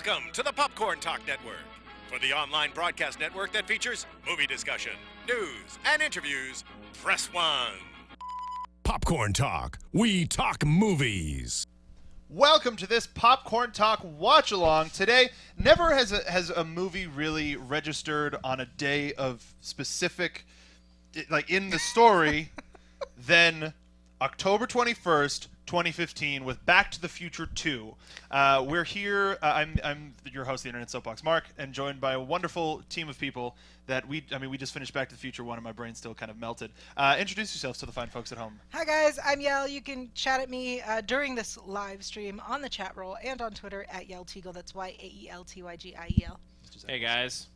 Welcome to the Popcorn Talk Network, for the online broadcast network that features movie discussion, news, and interviews. Press 1. Popcorn Talk. We talk movies. Welcome to this Popcorn Talk Watchalong. Today, never has a movie really registered on a day of specific, like in the story, than October 21st, 2015 with Back to the Future 2. We're here. I'm your host, the Internet Soapbox, Mark, and joined by a wonderful team of people that we just finished Back to the Future 1 and my brain still kind of melted. Introduce yourselves to the fine folks at home. Hi guys, I'm Yael. You can chat at me during this live stream on the chat roll and on Twitter at Yael Tygiel. That's YaelTygiel. Hey guys,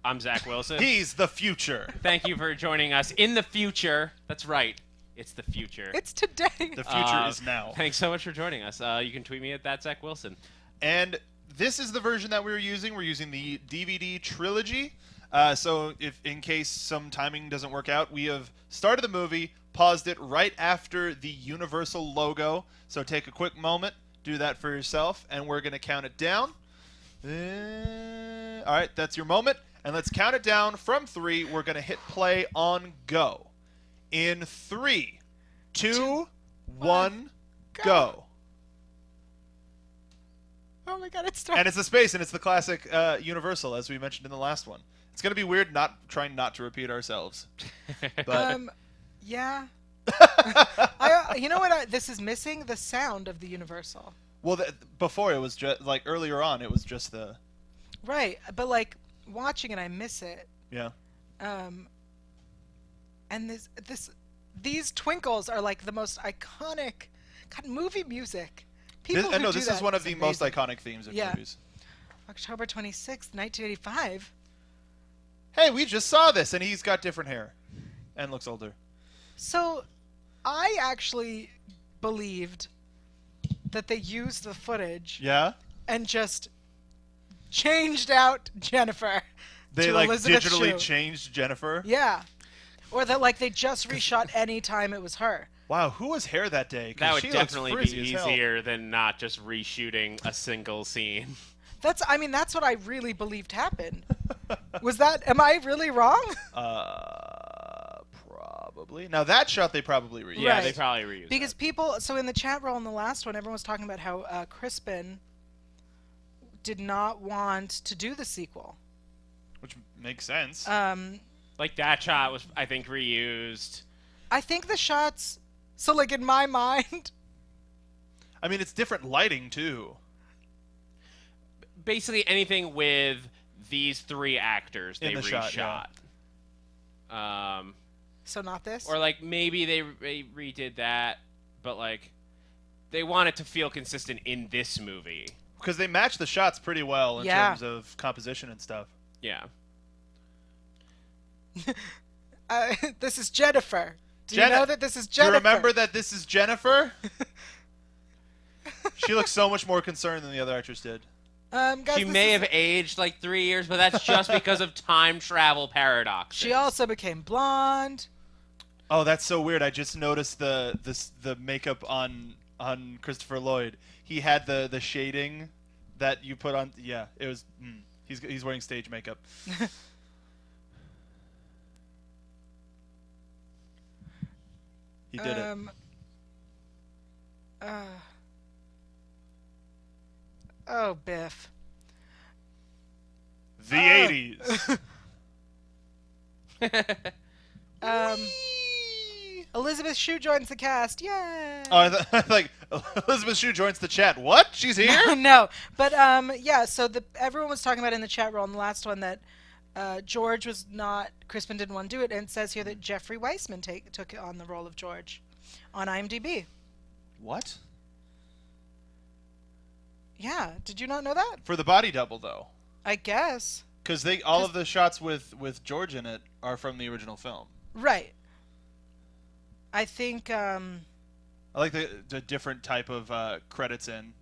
I'm Zach Wilson. He's the future. Thank you for joining us in the future. That's right. It's the future. It's today. The future is now. Thanks so much for joining us. You can tweet me at that Zach Wilson. And this is the version that we're using. We're using the DVD trilogy. So if in case some timing doesn't work out, we have started the movie, paused it right after the Universal logo. So take a quick moment, do that for yourself, and we're going to count it down. All right, that's your moment. And let's count it down from 3. We're going to hit play on go. In 3, 2, 1, go. Oh my god, it started. And it's the space, and it's the classic Universal, as we mentioned in the last one. It's going to be weird trying not to repeat ourselves. But Yeah. You know what this is missing? The sound of the Universal. Well, before it was just, like, earlier on, it was just the... Right, but, like, watching it, I miss it. Yeah. And these twinkles are like the most iconic movie music. People who do this that is one of the most amazing. iconic themes of movies. October 26th, 1985. Hey, we just saw this, and he's got different hair and looks older. So, I actually believed that they used the footage Yeah? and just changed out Jennifer. They, to like, Elizabeth digitally Shue. changed Jennifer? Yeah. Or that, like, they just reshot any time it was her. Wow, who was hair that day? 'Cause That would she looks definitely be frizzy as hell. easier than not just reshooting a single scene. That's what I really believed happened. Am I really wrong? Probably. Now, that shot they probably reused. Yeah, Right. they probably reused Because that. so in the chat roll in the last one, everyone was talking about how Crispin did not want to do the sequel. Which makes sense. Like, that shot was, I think, reused. I think the shots... So, like, in my mind... I mean, it's different lighting, too. Basically anything with these 3 actors, they In the reshot. shot, So not this? Or, like, maybe they redid that, but, like, they want it to feel consistent in this movie. Because they match the shots pretty well in Yeah. terms of composition and stuff. Yeah. This is Jennifer. Do you know that this is Jennifer? Do you remember that this is Jennifer? She looks so much more concerned than the other actress did. Guys, She may have aged like 3 years, but that's just because of time travel paradoxes. She also became blonde. Oh, that's so weird. I just noticed the makeup on Christopher Lloyd. He had the shading that you put on. Yeah, it was. He's wearing stage makeup. He did it. Oh, Biff. The 80s. Elizabeth Shue joins the cast. Yay! Oh, I like Elizabeth Shue joins the chat. What? She's here? No, but yeah. So everyone was talking about in the chat room on the last one that George was not. Crispin didn't want to do it, and it says here that Jeffrey Weissman took on the role of George on IMDb. What? Yeah, did you not know that? For the body double, though. I guess. Because all of the shots with George in it are from the original film. Right. I think. I like the different type of credits in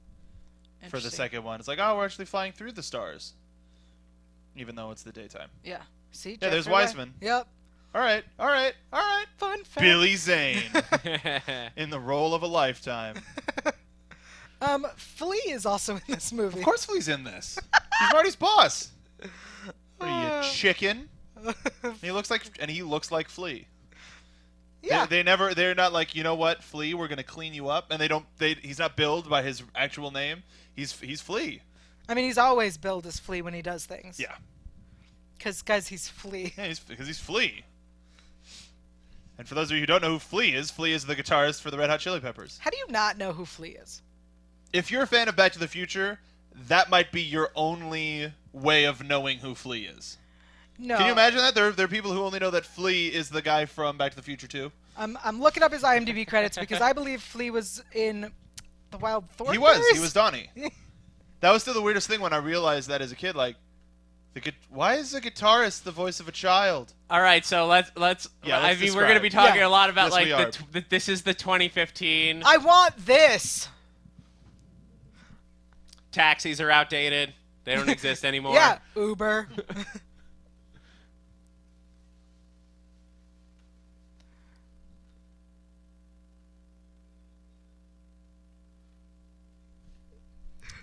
for the second one. It's like, oh, we're actually flying through the stars, even though it's the daytime. Yeah. See. Yeah, there's Jeffrey Weissman. Yep. All right. Fun fact. Billy Zane in the role of a lifetime. Flea is also in this movie. Of course Flea's in this. He's Marty's boss. What are you, chicken? He looks like Flea. Yeah. They're not like, you know what, Flea, we're gonna clean you up, and he's not billed by his actual name. He's Flea. I mean, he's always billed as Flea when he does things. Yeah. Because, guys, he's Flea. Yeah, because he's Flea. And for those of you who don't know who Flea is the guitarist for the Red Hot Chili Peppers. How do you not know who Flea is? If you're a fan of Back to the Future, that might be your only way of knowing who Flea is. No. Can you imagine that? There are people who only know that Flea is the guy from Back to the Future 2. I'm looking up his IMDb credits because I believe Flea was in the Wild Thornberrys. He was Donnie. That was still the weirdest thing when I realized that as a kid. Like, why is the guitarist the voice of a child? All right, so let's. I mean, we're going to be talking a lot about Yes, this is the 2015. I want this. Taxis are outdated. They don't exist anymore. Yeah, Uber.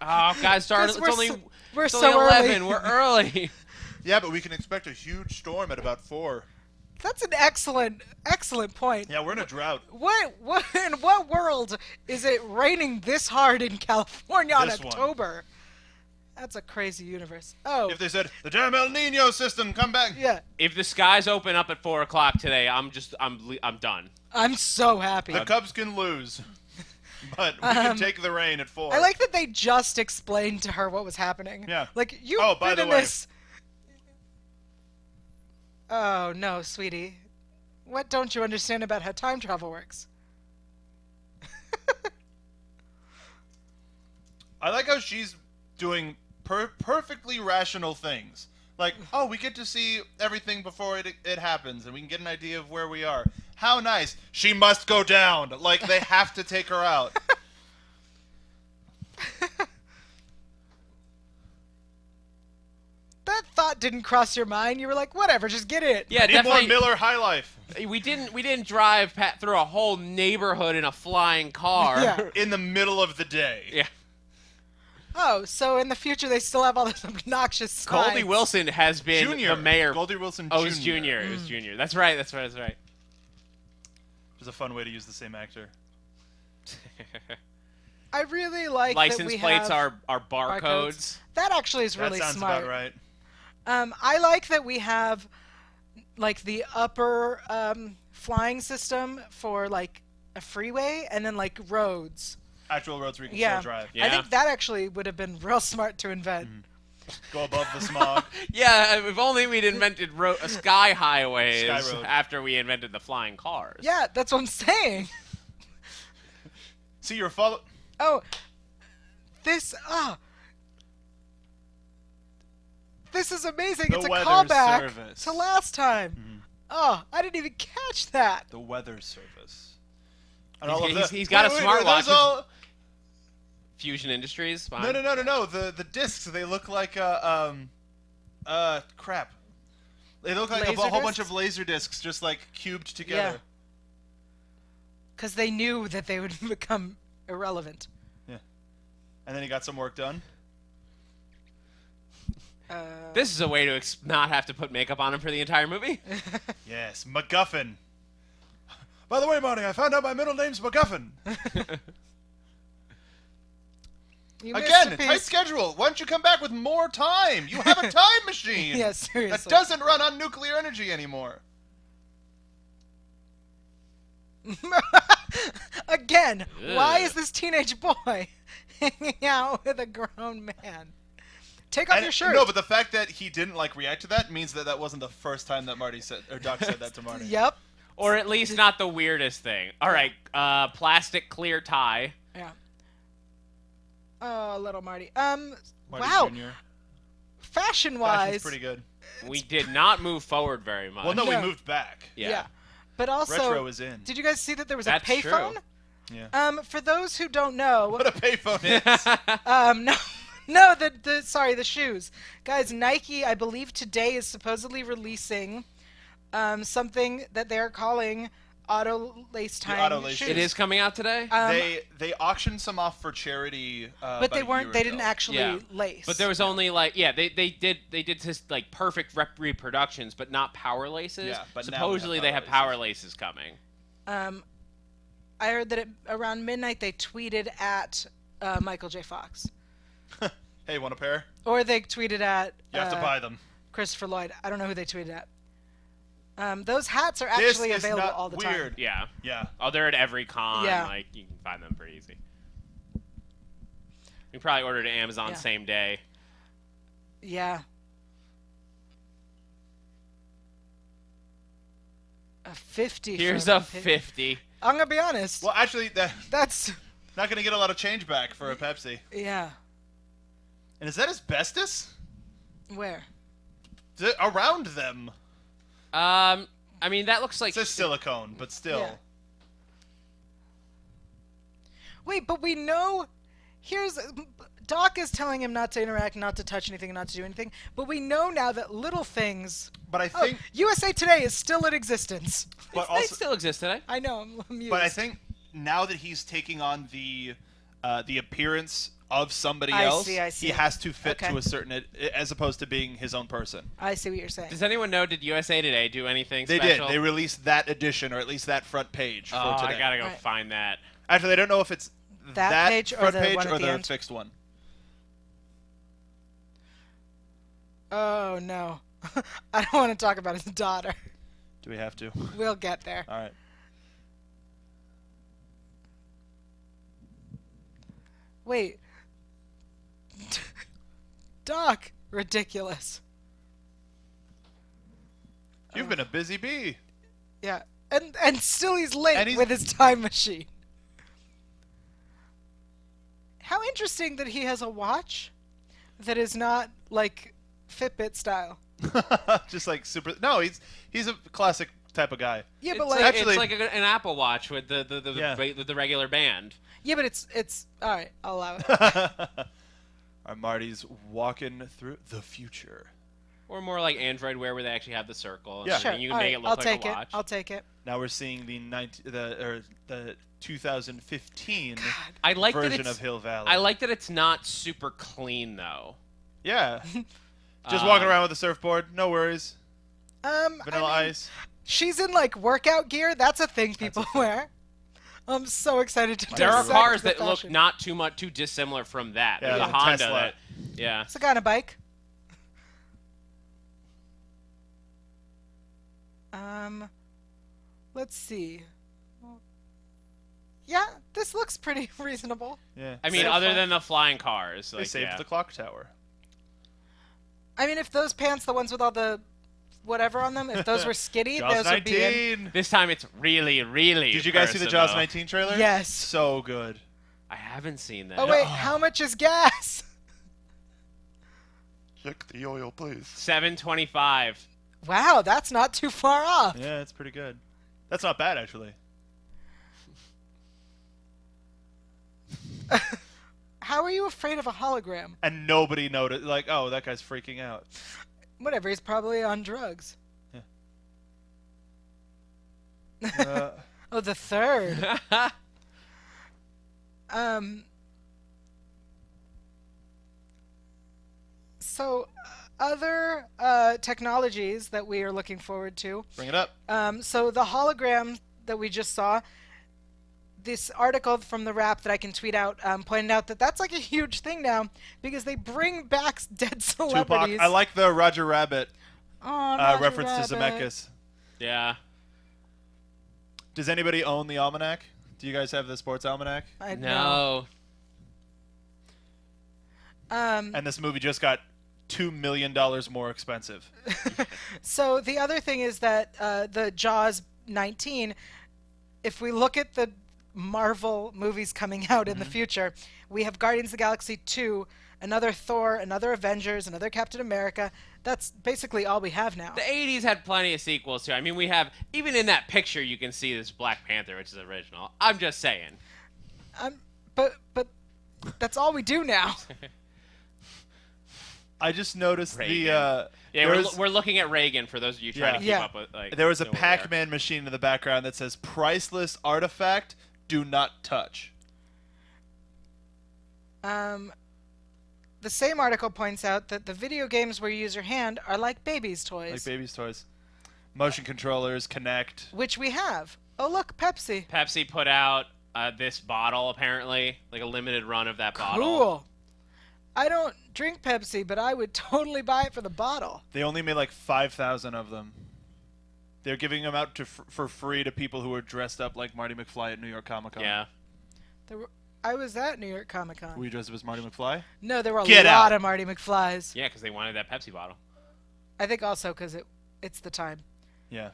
Oh, guys, Because we're it's so only 11. early. We're early. Yeah, but we can expect a huge storm at about 4. That's an excellent point. Yeah, we're in a drought. What in what world is it raining this hard in California on This one. October? That's a crazy universe. Oh, If they said, the damn El Nino system, come back. yeah. If the skies open up at 4 o'clock today, I'm done. I'm so happy. The Cubs can lose. But we can take the rain at 4. I like that they just explained to her what was happening. Yeah. Like, you've Oh, by been the in way. this. Oh, no, sweetie. What don't you understand about how time travel works? I like how she's doing perfectly rational things. Like, oh, we get to see everything before it happens, and we can get an idea of where we are. How nice. She must go down. Like, they have to take her out. That thought didn't cross your mind. You were like, whatever, just get it. Yeah, Need more definitely. Miller High Life. We didn't drive through a whole neighborhood in a flying car. Yeah. In the middle of the day. Yeah. Oh, so in the future they still have all this obnoxious signs. Goldie Wilson has been Junior. the mayor. Goldie Wilson Jr. Oh, it was Junior. It was Junior. That's right. That's right. It was a fun way to use the same actor. I really like that License we plates have are barcodes. That actually is really that sounds smart. about right. I like that we have like the upper flying system for like a freeway and then like roads. Actual roads where you can Yeah. still drive. Yeah. I think that actually would have been real smart to invent. Go above the smog. Yeah, if only we'd invented sky highways Sky road. after we invented the flying cars. Yeah, that's what I'm saying. See, you're follow. Oh, this this is amazing. The It's a weather callback service. to last time. Oh, I didn't even catch that. The weather service. He's got a smartwatch. Those all... Fusion Industries. Fine. No. The discs, they look like crap. They look like a Laser whole bunch discs? of laser discs just like cubed together. Because they knew that they would become irrelevant. Yeah. And then he got some work done. This is a way to not have to put makeup on him for the entire movie. Yes, MacGuffin. By the way, Marty, I found out my middle name's MacGuffin. You missed Again, a tight piece. schedule. Why don't you come back with more time? You have a time machine. Yeah, That seriously. doesn't run on nuclear energy anymore. Again, why Ugh. is this teenage boy hanging out with a grown man? Take off your shirt. No, but the fact that he didn't react to that means that that wasn't the first time that Marty said or Doc said that to Marty. Yep. Or at least not the weirdest thing. All right, plastic clear tie. Yeah. Oh, little Marty. Marty Wow. Jr. Fashion-wise. Fashion's pretty good. We did not move forward very much. Well, no, No. we moved back. Yeah. But also, Retro is in. did you guys see that there was That's a payphone? true. Yeah. For those who don't know, What a payphone is. no, the shoes, guys. Nike, I believe today is supposedly releasing something that they're calling auto lace time auto lace shoes. It is coming out today. They auctioned some off for charity. But they weren't. They didn't actually Yeah. lace. But there was only like they did just like perfect reproductions, but not power laces. Yeah, but now supposedly they have power laces coming. I heard that around midnight they tweeted at Michael J. Fox. Hey, want a pair? Or they tweeted at You have to buy them. Christopher Lloyd. I don't know who they tweeted at. Those hats are This actually is available not all the weird. time. Yeah. Yeah. Oh, they're at every con. Yeah. Like you can find them pretty easy. You can probably order it at Amazon Yeah. same day. Yeah. A 50. Here's for a 50. I'm gonna be honest. Well, actually, That's not going to get a lot of change back for a Pepsi. yeah. And is that asbestos? Where? Around them. I mean that looks like It says silicone, but still. Yeah. Wait, but we know. Here's Doc is telling him not to interact, not to touch anything, not to do anything. But we know now that little things. But I Oh, think. USA Today is still in existence. But they also, still exist today. I know. I'm amused. but I think now that he's taking on the appearance of somebody I else, see. he has to fit Okay. to a certain, as opposed to being his own person. I see what you're saying. Does anyone know? Did USA Today do anything They special? did. They released that edition, or at least that front page Oh, for today. I gotta go Right. find that. Actually, I don't know if it's That page or front the page one at or the the end? fixed one. Oh no, I don't want to talk about his daughter. Do we have to? We'll get there. All right. Wait. Doc, ridiculous. You've been a busy bee. Yeah, and still he's late And he's- with his time machine. How interesting that he has a watch that is not like Fitbit style. Just like super. No, he's a classic type of guñ. Yeah, It's but like, like, Actually- it's like an Apple Watch with Yeah. the regular band. yeah, but it's all right. I'll allow it. Our Marty's walking through the future. Or more like Android Wear, where they actually have the circle. And Yeah. Sure. everything. You can all make right, it look I'll like take a it. watch. I'll take it. Now we're seeing the 2015 I like that version it's, of Hill Valley. I like that it's not super clean though. Yeah. Just walking Um, around with a surfboard, no worries. Vanilla I mean, Ice. she's in like workout gear. That's a thing people wear. I'm so excited to. There are dissect cars the that look fashion. not too dissimilar from that. Yeah, There's a the Honda. Tesla. That, yeah. It's a guy on a bike. Let's see. Yeah, this looks pretty reasonable. Yeah. I mean, So other fun. than the flying cars, They like, saved yeah. the clock tower. I mean, if those pants, the ones with all the whatever on them, if those were skitty, Jaws those would be in. 19. This time it's really. Did you guys see the Jaws personal. 19 trailer? Yes. So good. I haven't seen that. Oh wait, how much is gas? Check the oil, please. $7.25. Wow, that's not too far off. Yeah, it's pretty good. That's not bad, actually. How are you afraid of a hologram? And nobody noticed. Like, oh, that guy's freaking out. Whatever, he's probably on drugs. Uh, Oh, the third. So, other technologies that we are looking forward to. bring it up. So the hologram that we just saw, this article from the Wrap that I can tweet out pointed out that that's like a huge thing now because they bring back dead Tupac. celebrities. I like the Roger Rabbit Oh, Roger reference to Rabbit. Zemeckis. Yeah. Does anybody own the almanac? Do you guys have the sports almanac? I know. No. And this movie just got $2 million more expensive. So the other thing is that the Jaws 19, if we look at the Marvel movies coming out in the future, we have Guardians of the Galaxy 2, another Thor, another Avengers, another Captain America. That's basically all we have now. The 80s had plenty of sequels too. I mean, we have, even in that picture, you can see this Black Panther, which is original. I'm just saying. But that's all we do now. I just noticed Reagan. the we're looking at Reagan for those of you trying to keep up with. Like, there was a know where we are. Pac-Man machine in the background that says "Priceless artifact, do not touch." The same article points out that the video games where you use your hand are like babies' toys. Like babies' toys. Motion controllers, Kinect. Which we have. Oh, look, Pepsi. Pepsi put out this bottle, apparently. Like a limited run of that bottle. Cool. I don't drink Pepsi, but I would totally buy it for the bottle. They only made like 5,000 of them. They're giving them out for free to people who are dressed up like Marty McFly at New York Comic Con. Yeah. I was at New York Comic Con. Were you dressed up as Marty McFly? No, there were a Get lot out. of Marty McFlys. Yeah, because they wanted that Pepsi bottle. I think also because it's the time. Yeah.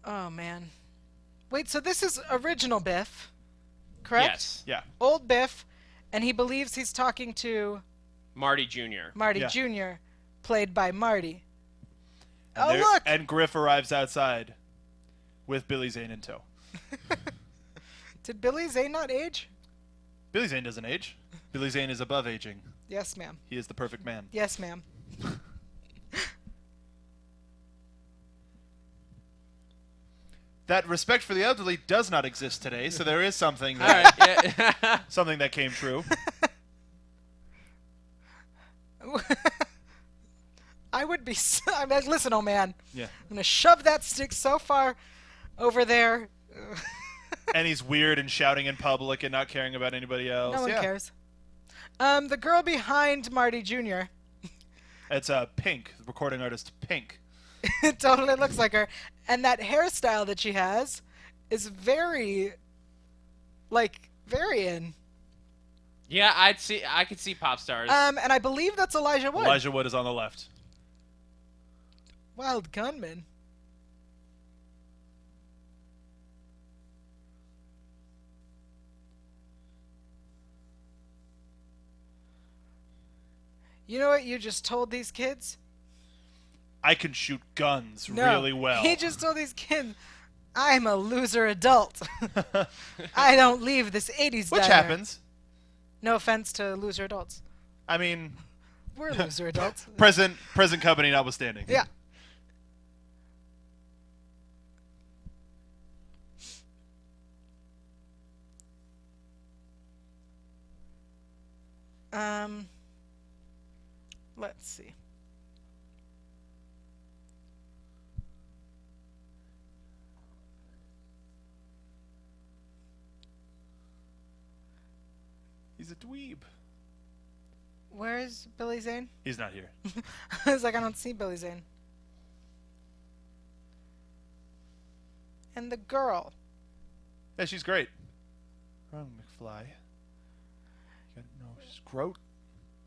Oh, man. Wait, so this is original Biff, correct? Yes. Yeah. Old Biff, and he believes he's talking to Marty Jr. Marty Yeah. Jr., played by Marty. And Oh, look! And Griff arrives outside with Billy Zane in tow. Did Billy Zane not age? Billy Zane doesn't age. Billy Zane is above aging. Yes, ma'am. He is the perfect man. Yes, ma'am. That respect for the elderly does not exist today, so there is something All that, right. Yeah. something that came true. I would be... I mean, listen, old man. Yeah. I'm going to shove that stick so far over there. And he's weird and shouting in public and not caring about anybody else. No one Yeah. cares. The girl behind Marty Jr. It's Pink, the recording artist Pink. It totally looks like her. And that hairstyle that she has is very, very in. Yeah, I could see pop stars. And I believe that's Elijah Wood. Elijah Wood is on the left. Wild Gunman. You know what you just told these kids? I can shoot guns No, really well. He just told these kids, I'm a loser adult. I don't leave this 80s Which diner. happens. No offense to loser adults. I mean, We're loser adults. present company notwithstanding. Yeah. Let's see. He's a dweeb. Where's Billy Zane? He's not here. I was like, I don't see Billy Zane. And the girl. Yeah, she's great. Wrong, McFly. No, she's Groat.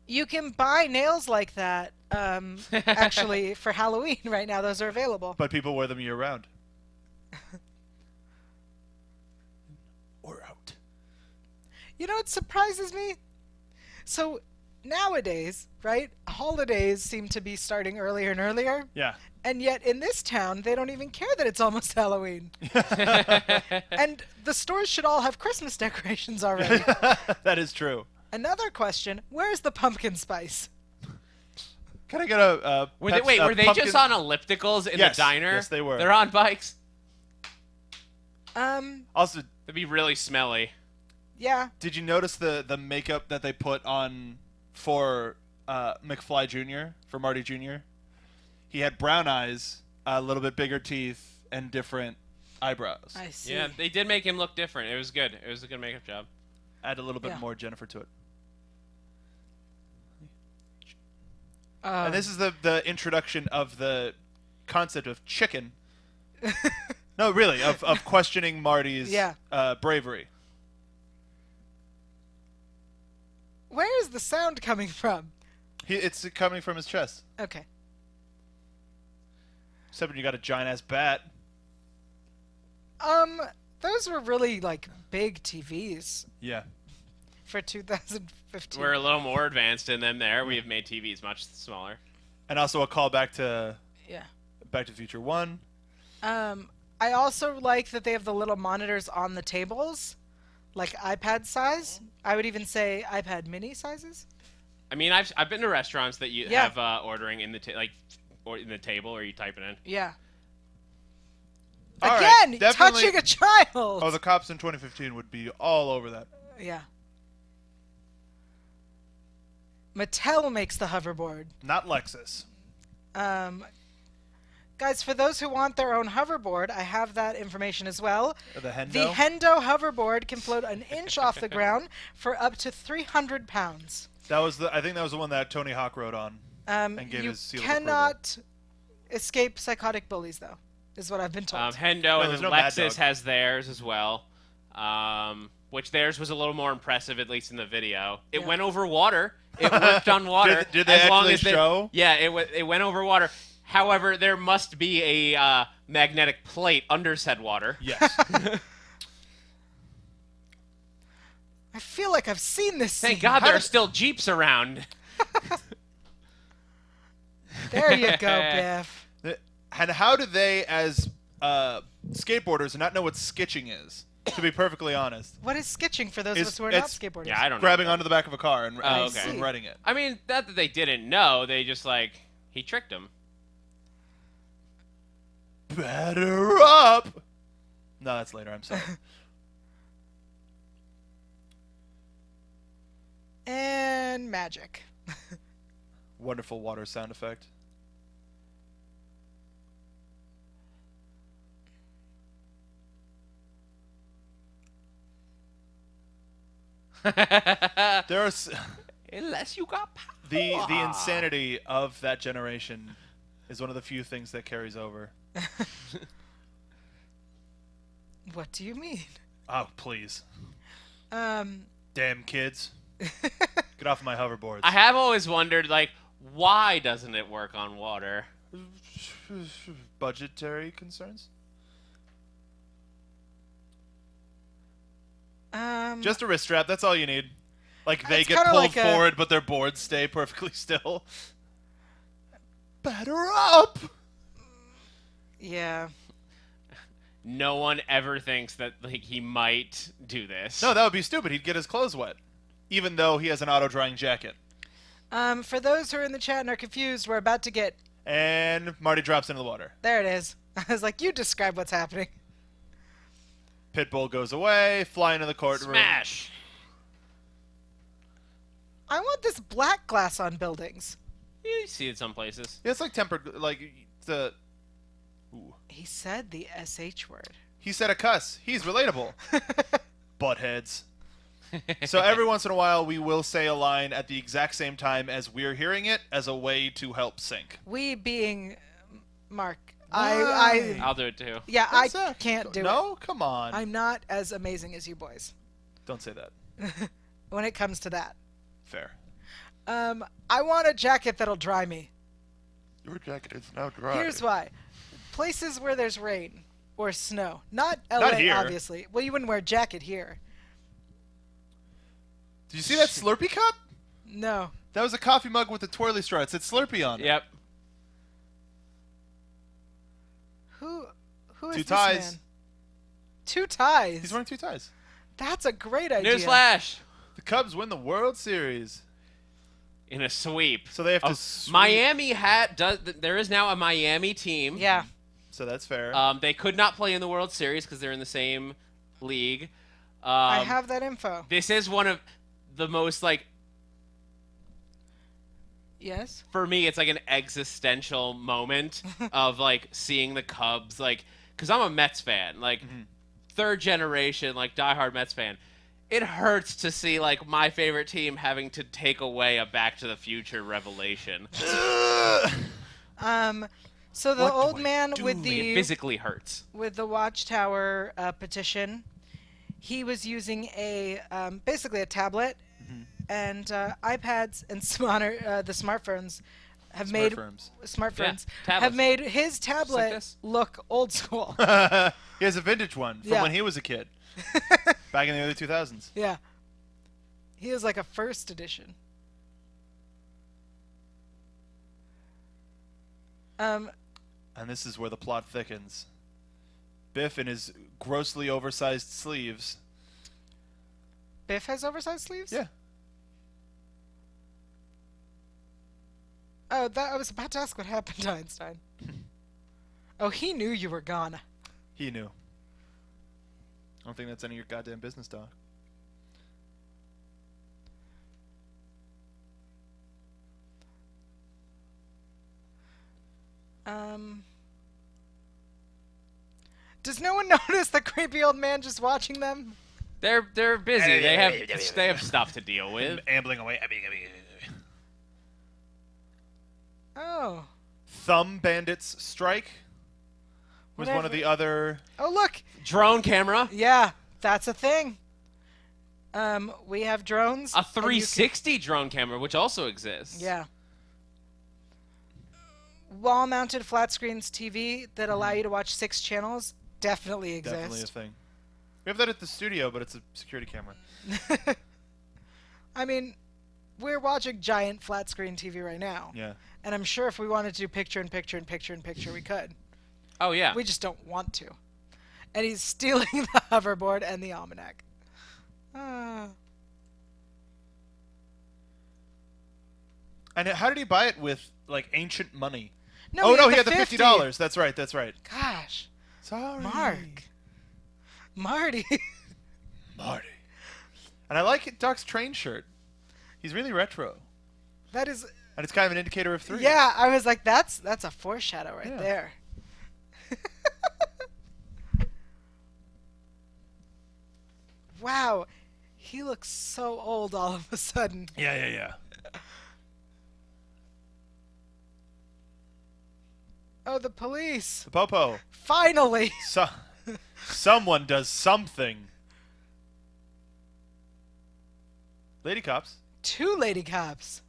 You can buy nails like that, actually, for Halloween right now. Those are available. But people wear them year round. Or out. You know what surprises me? So nowadays, right, holidays seem to be starting earlier and earlier. Yeah. And yet in this town, they don't even care that it's almost Halloween. And the stores should all have Christmas decorations already. That is true. Another question, where's the pumpkin spice? Can I get a were they pumpkin- just on ellipticals in Yes. the diner? Yes, they were. They're on bikes. Also, That'd be really smelly. Yeah. did you notice the makeup that they put on for McFly Jr., for Marty Jr.? He had brown eyes, a little bit bigger teeth, and different eyebrows. I see. Yeah, they did make him look different. It was good. It was a good makeup job. Add a little bit Yeah. more Jennifer to it. Um, And this is the introduction of the concept of chicken. No, really, of questioning Marty's Yeah. bravery. where is the sound coming from? It's coming from his chest. Okay. Except when you got a giant-ass bat. Those were really, big TVs Yeah. for 2015. We're a little more advanced in them there. We have made TVs much smaller. And also a callback to Yeah. Back to the Future 1. I also like that they have the little monitors on the tables, like iPad size. I would even say iPad mini sizes. I mean, I've been to restaurants that you Yeah. have ordering in the or in the table, or you type it in. Yeah. All right, Again, definitely- touching a child. Oh, the cops in 2015 would be all over that. Yeah. Mattel makes the hoverboard. Not Lexus. Guys, for those who want their own hoverboard, I have that information as well. The Hendo. The Hendo hoverboard can float an inch off the ground for up to 300 pounds. That was I think that was the one that Tony Hawk rode on. And gave You his seal of cannot escape psychotic bullies, though, is what I've been told. Hendo and there's no Mad Lexus Dog. has theirs as well, which theirs was a little more impressive, at least in the video. It Yeah. went over water. It worked on water. Did they as long actually as show? Yeah, it went over water. However, there must be a magnetic plate under said water. Yes. I feel like I've seen this Thank scene. God How there are did- still Jeeps around. There you go, Biff. And how do they, as skateboarders, not know what skitching is? To be perfectly honest, What is sketching for those of It's- us who are not it's- skateboarders? Yeah, I don't know. grabbing onto the back of a car and, Oh, okay. and riding it. I mean, not that they didn't know. They just, he tricked them. Batter up. No, that's later. I'm sorry. And magic. Wonderful water sound effect. There are Unless you got power. the insanity of that generation is one of the few things that carries over. What do you mean? Oh, please. Um, Damn kids. Get off my hoverboards. I have always wondered, why doesn't it work on water? Budgetary concerns? Just a wrist strap, that's all you need. They It's get kinda pulled like a- forward, but their boards stay perfectly still. Batter up! yeah. No one ever thinks that he might do this. No, that would be stupid. He'd get his clothes wet. Even though he has an auto-drying jacket. For those who are in the chat and are confused, we're about to get... And Marty drops into the water. There it is. I was like, you describe what's happening. Pitbull goes away, fly into the courtroom. Smash. I want this black glass on buildings. You see it some places. Yeah, it's like tempered, the... Ooh. He said the SH word. He said a cuss. He's relatable. Buttheads. So every once in a while, we will say a line at the exact same time as we're hearing it as a way to help sync. We being Mark. Why? I'll do it too. Yeah, That's I a- can't do it. No? Come on. I'm not as amazing as you boys Don't say that. when it comes to that. Fair. I want a jacket that'll dry me. Your jacket is now dry. Here's why. Places where there's rain or snow. Not LA, Not here. obviously. Well, you wouldn't wear a jacket here. Did you see that Slurpee cup? No. That was a coffee mug with a twirly straw. It said Slurpee on it. Yep. Who is Two this ties. man? Two ties. He's wearing two ties. That's a great idea. Newsflash. The Cubs win the World Series. In a sweep. So they have to Oh, sweep. Miami there is now a Miami team. Yeah. So that's fair. They could not play in the World Series because they're in the same league. I have that info. This is one of the most Yes. for me, it's an existential moment of seeing the Cubs, because I'm a Mets fan, third generation, diehard Mets fan. It hurts to see my favorite team having to take away a Back to the Future revelation. So the What do old I man do? with It the physically hurts. Watchtower petition, he was using a basically a tablet, and iPads and the smartphones have made Smartphones. tablets. have made his tablet this. look old school. He has a vintage one from Yeah. when he was a kid. Back in the early 2000s. Yeah. He was like a first edition. And this is where the plot thickens. Biff in his grossly oversized sleeves. Biff has oversized sleeves? Yeah. Oh, I was about to ask what happened to Einstein. Oh, he knew you were gone. He knew. I don't think that's any of your goddamn business, dog. Does no one notice the creepy old man just watching them? They're busy. They have stuff to deal with. Ambling away. Oh. Thumb Bandits Strike was one of Whatever. the other. Oh, look. Drone camera. Yeah, that's a thing. We have drones. A and you 360 drone camera, which also exists. Yeah. Wall-mounted flat screens TV that allow you to watch 6 channels definitely exist. Definitely a thing. We have that at the studio, but it's a security camera. I mean, we're watching giant flat screen TV right now. Yeah. And I'm sure if we wanted to do picture in picture in picture in picture, we could. Oh yeah. We just don't want to. And he's stealing the hoverboard and the almanac. And how did he buy it with like ancient money? No, Oh no, he had the $50. $50. That's right. That's right. Gosh, Sorry, Marty. Marty. And I like Doc's train shirt. He's really retro, That is. and it's kind of an indicator of 3. Yeah, I was like, that's a foreshadow right Yeah. there. Wow, he looks so old all of a sudden. Yeah. Oh, the police! The Popo. Finally! Someone does something. Lady cops. 2 lady cops.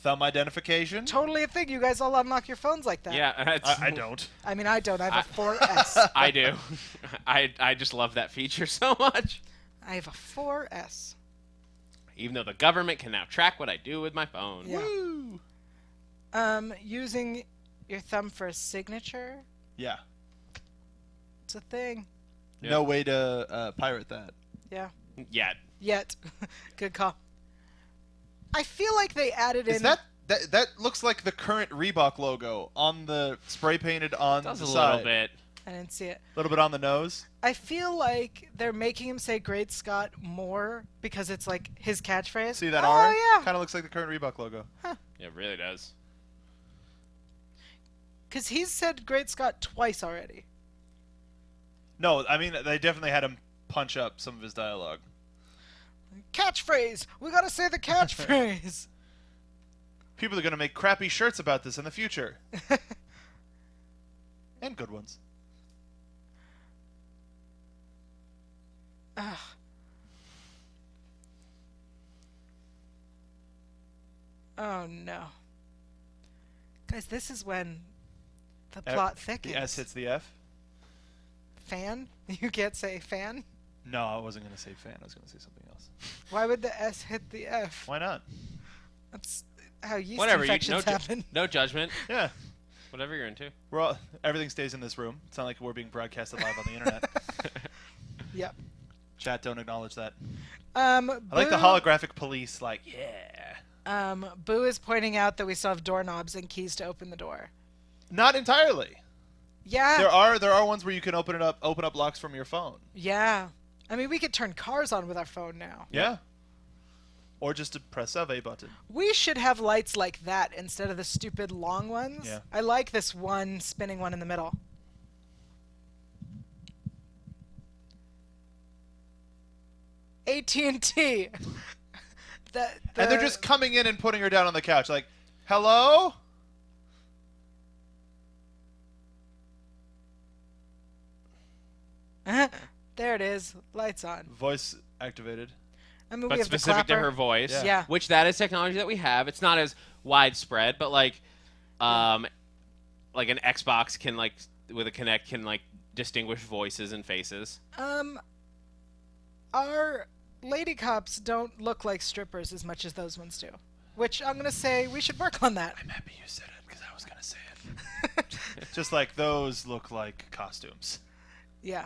Thumb identification. Totally a thing. You guys all unlock your phones like that. Yeah, I don't. I mean, I don't. I have a 4S. I do. I just love that feature so much. I have a 4S. Even though the government can now track what I do with my phone. Yeah. Woo! Using your thumb for a signature. Yeah. It's a thing. Yeah. No way to pirate that. Yeah. Yeah. Yet. Good call. I feel like they added in. Is that looks like the current Reebok logo on the spray painted on Does the a side. little bit. I didn't see it. A little bit on the nose. I feel like they're making him say "Great Scott" more because it's like his catchphrase. See that oh, R? yeah. Kind of looks like the current Reebok logo. Yeah, it really does. Because he's said "Great Scott" twice already. No, I mean they definitely had him punch up some of his dialogue. Catchphrase. We gotta say the catchphrase. People are gonna make crappy shirts about this in the future, and good ones. Ugh. Oh no. Guys, this is when the plot thickens. The S hits the F. Fan? You can't say fan? No, I wasn't gonna say fan. I was gonna say something else. Why would the S hit the F? Why not? That's how yeast Whatever. infections happen. No judgment. Yeah, Whatever you're into. everything stays in this room. It's not like we're being broadcasted live on the internet. Yep. Chat don't acknowledge that. I I like the holographic police. Like, yeah. Boo is pointing out that we still have doorknobs and keys to open the door. Not entirely. Yeah. There are ones where you can open up locks from your phone. Yeah. I mean, we could turn cars on with our phone now. Yeah. Or just to press a button. We should have lights like that instead of the stupid long ones. Yeah. I like this one spinning one in the middle. AT&T. And they're just coming in and putting her down on the couch. Like, hello? There it is. Lights on. Voice activated. I mean, we But have the specific to clapper. her voice. Yeah. Yeah. Which that is technology that we have. It's not as widespread, but like an Xbox can with a Kinect can distinguish voices and faces. Our lady cops don't look like strippers as much as those ones do. Which I'm going to say we should work on that. I'm happy you said it because I was going to say it. Just like those look like costumes. Yeah.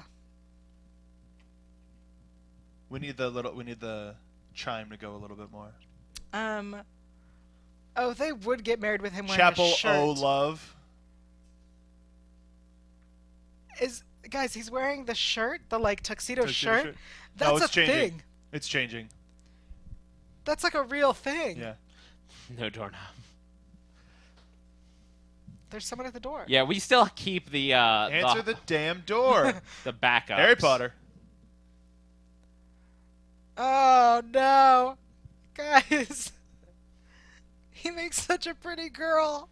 We need the chime to go a little bit more. Oh, they would get married with him wearing Chapel a shirt. O Love. Guys, he's wearing the shirt, the like tuxedo Tuxedo shirt. shirt? That's No, it's a changing. thing. It's changing. That's like a real thing. Yeah. No doorknob. There's someone at the door. Yeah, we still keep the Answer the damn door. the backup. Harry Potter. Oh no, guys! He makes such a pretty girl.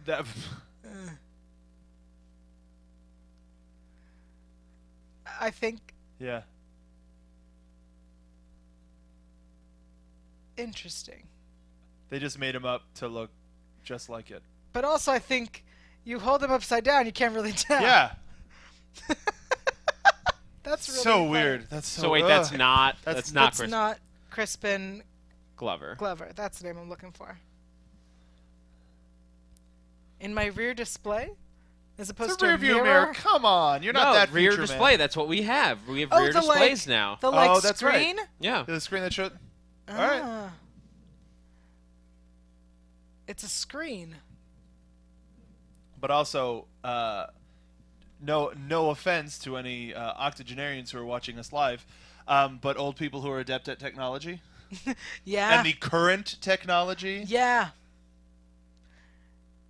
That. I think Yeah. interesting, They just made him up to look just like it. but also I think you hold him upside down, you can't really tell. Yeah. That's really So funny. weird. That's so. So wait, that's not That's not That's Chris not Crispin Glover. Glover. That's the name I'm looking for. In my rear display, as opposed It's to a rear view mirror. Come on, you're not No, that rear future display. man. That's what we have. We have Oh, rear the, displays like, now. The like Oh, that's right. screen. Yeah. The screen that showed. Ah. All right. It's a screen. But also, no offense to any octogenarians who are watching us live, but old people who are adept at technology Yeah. and the current technology. Yeah.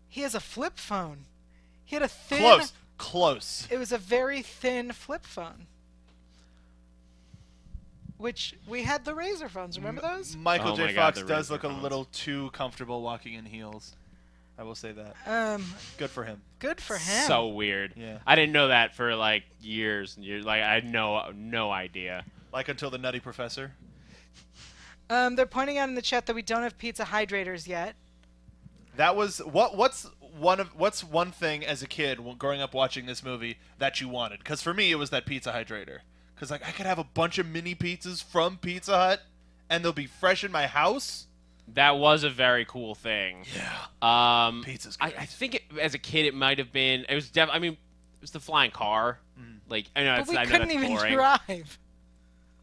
He has a flip phone. He had a thin. Close. It was a very thin flip phone. Which we had the Razor phones. Remember those? Michael Oh J. my God, Fox the does Razor look a phones. little too comfortable walking in heels. I will say that. Good for him. Good for him. So weird. Yeah. I didn't know that for like years and years. Like I had no idea. Like until the Nutty Professor. They're pointing out in the chat that we don't have pizza hydrators yet. That was what's one thing as a kid growing up watching this movie that you wanted? Because for me it was that pizza hydrator. Because like I could have a bunch of mini pizzas from Pizza Hut, and they'll be fresh in my house. That was a very cool thing. Yeah. Pizza's I great. think as a kid it might have been. It was I mean, it was the flying car. Like I know, But we I know couldn't that's even boring. drive.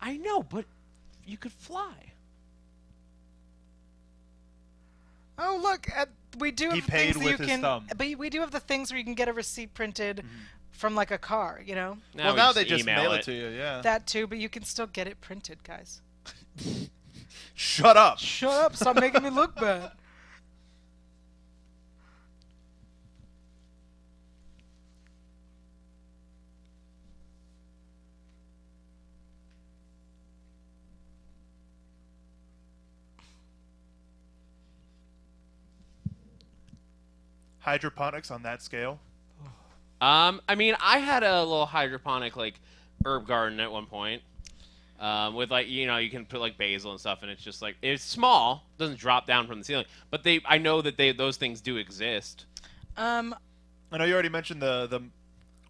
I know, but you could fly. Oh, look. We do have He things paid that with you his can. thumb. But we do have the things where you can get a receipt printed from like a car, you know? Well, we now they just email mail it to you. Yeah. That too, but you can still get it printed, guys. Shut up. Shut up. Stop making me look bad. Hydroponics on that scale. I mean, I had a little hydroponic like herb garden at one point. With like you can put like basil and stuff, and it's just like it's small, doesn't drop down from the ceiling. But I know that those things do exist. I know you already mentioned the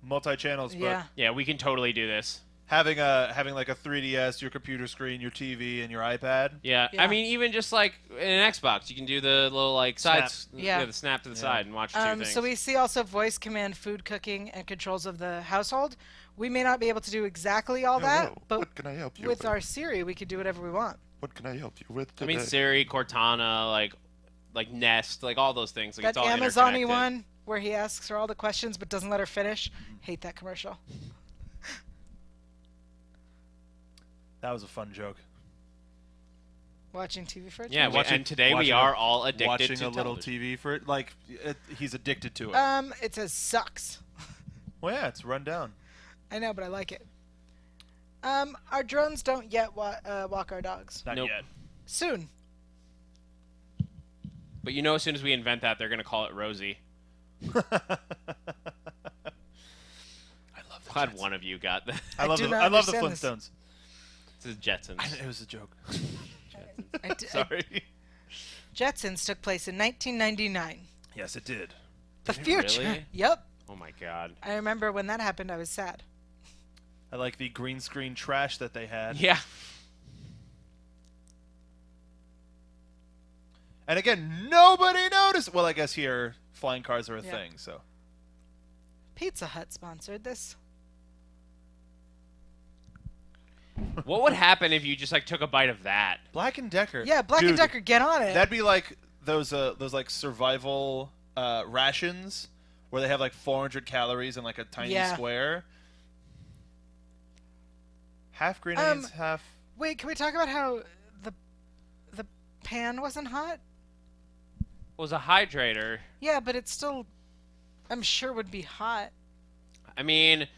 multi-channels, but Yeah. Yeah, we can totally do this. having like a 3DS, your computer screen, your TV, and your iPad. Yeah. Yeah. I mean, even just like in an Xbox, you can do the little like Snap. sides, Yeah. the snap to the side and watch two things. So we see also voice command food cooking and controls of the household. We may not be able to do exactly all that, Hello, but what can I help you with with? our Siri, we could do whatever we want. What can I help you with I today? mean, Siri, Cortana, like Nest, like all those things. Like That it's all Amazon-y interconnected. one where he asks her all the questions but doesn't let her finish. Hate that commercial. That was a fun joke. Watching TV for a Yeah, change. and today we watching are a- all addicted watching to a little television. TV for it. Like he's addicted to it. It says sucks. Well, yeah, it's run down. I know, but I like it. Our drones don't yet walk our dogs. Not Nope. yet. Soon. But as soon as we invent that, they're gonna call it Rosie. I love the Glad Jetsons. one of you got that. I love do the not I love the understand this. Flintstones. This is Jetsons. It was a joke. Sorry. Jetsons took place in 1999. Yes, it did. The Did it future. really? Yep. Oh my god. I remember when that happened, I was sad. I like the green screen trash that they had. Yeah. And again, nobody noticed. Well, I guess here flying cars are a Yeah. thing. So Pizza Hut sponsored this. What would happen if you just like took a bite of that? Black and Decker. Yeah, Black and Dude, Decker, get on it. That'd be like those like survival rations where they have like 400 calories in like a tiny Yeah. square. Half grenades, half. Wait, can we talk about how the pan wasn't hot? It was a hydrator. Yeah, but it still, I'm sure, would be hot. I mean,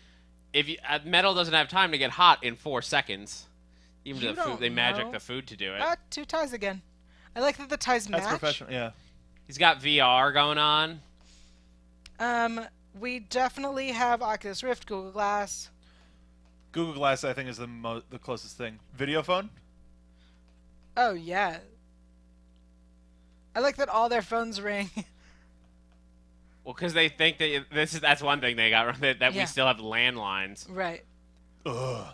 if you, metal doesn't have time to get hot in 4 seconds. Even You the food, don't they magic know. the food to do it. Ah, 2 ties again. I like that the ties match. That's professional. Yeah. He's got VR going on. We definitely have Oculus Rift, Google Glass. Google Glass, I think, is the closest thing. Video phone. Oh yeah. I like that all their phones ring. Well, because they think that that's one thing they got that Yeah. we still have landlines. Right. Ugh.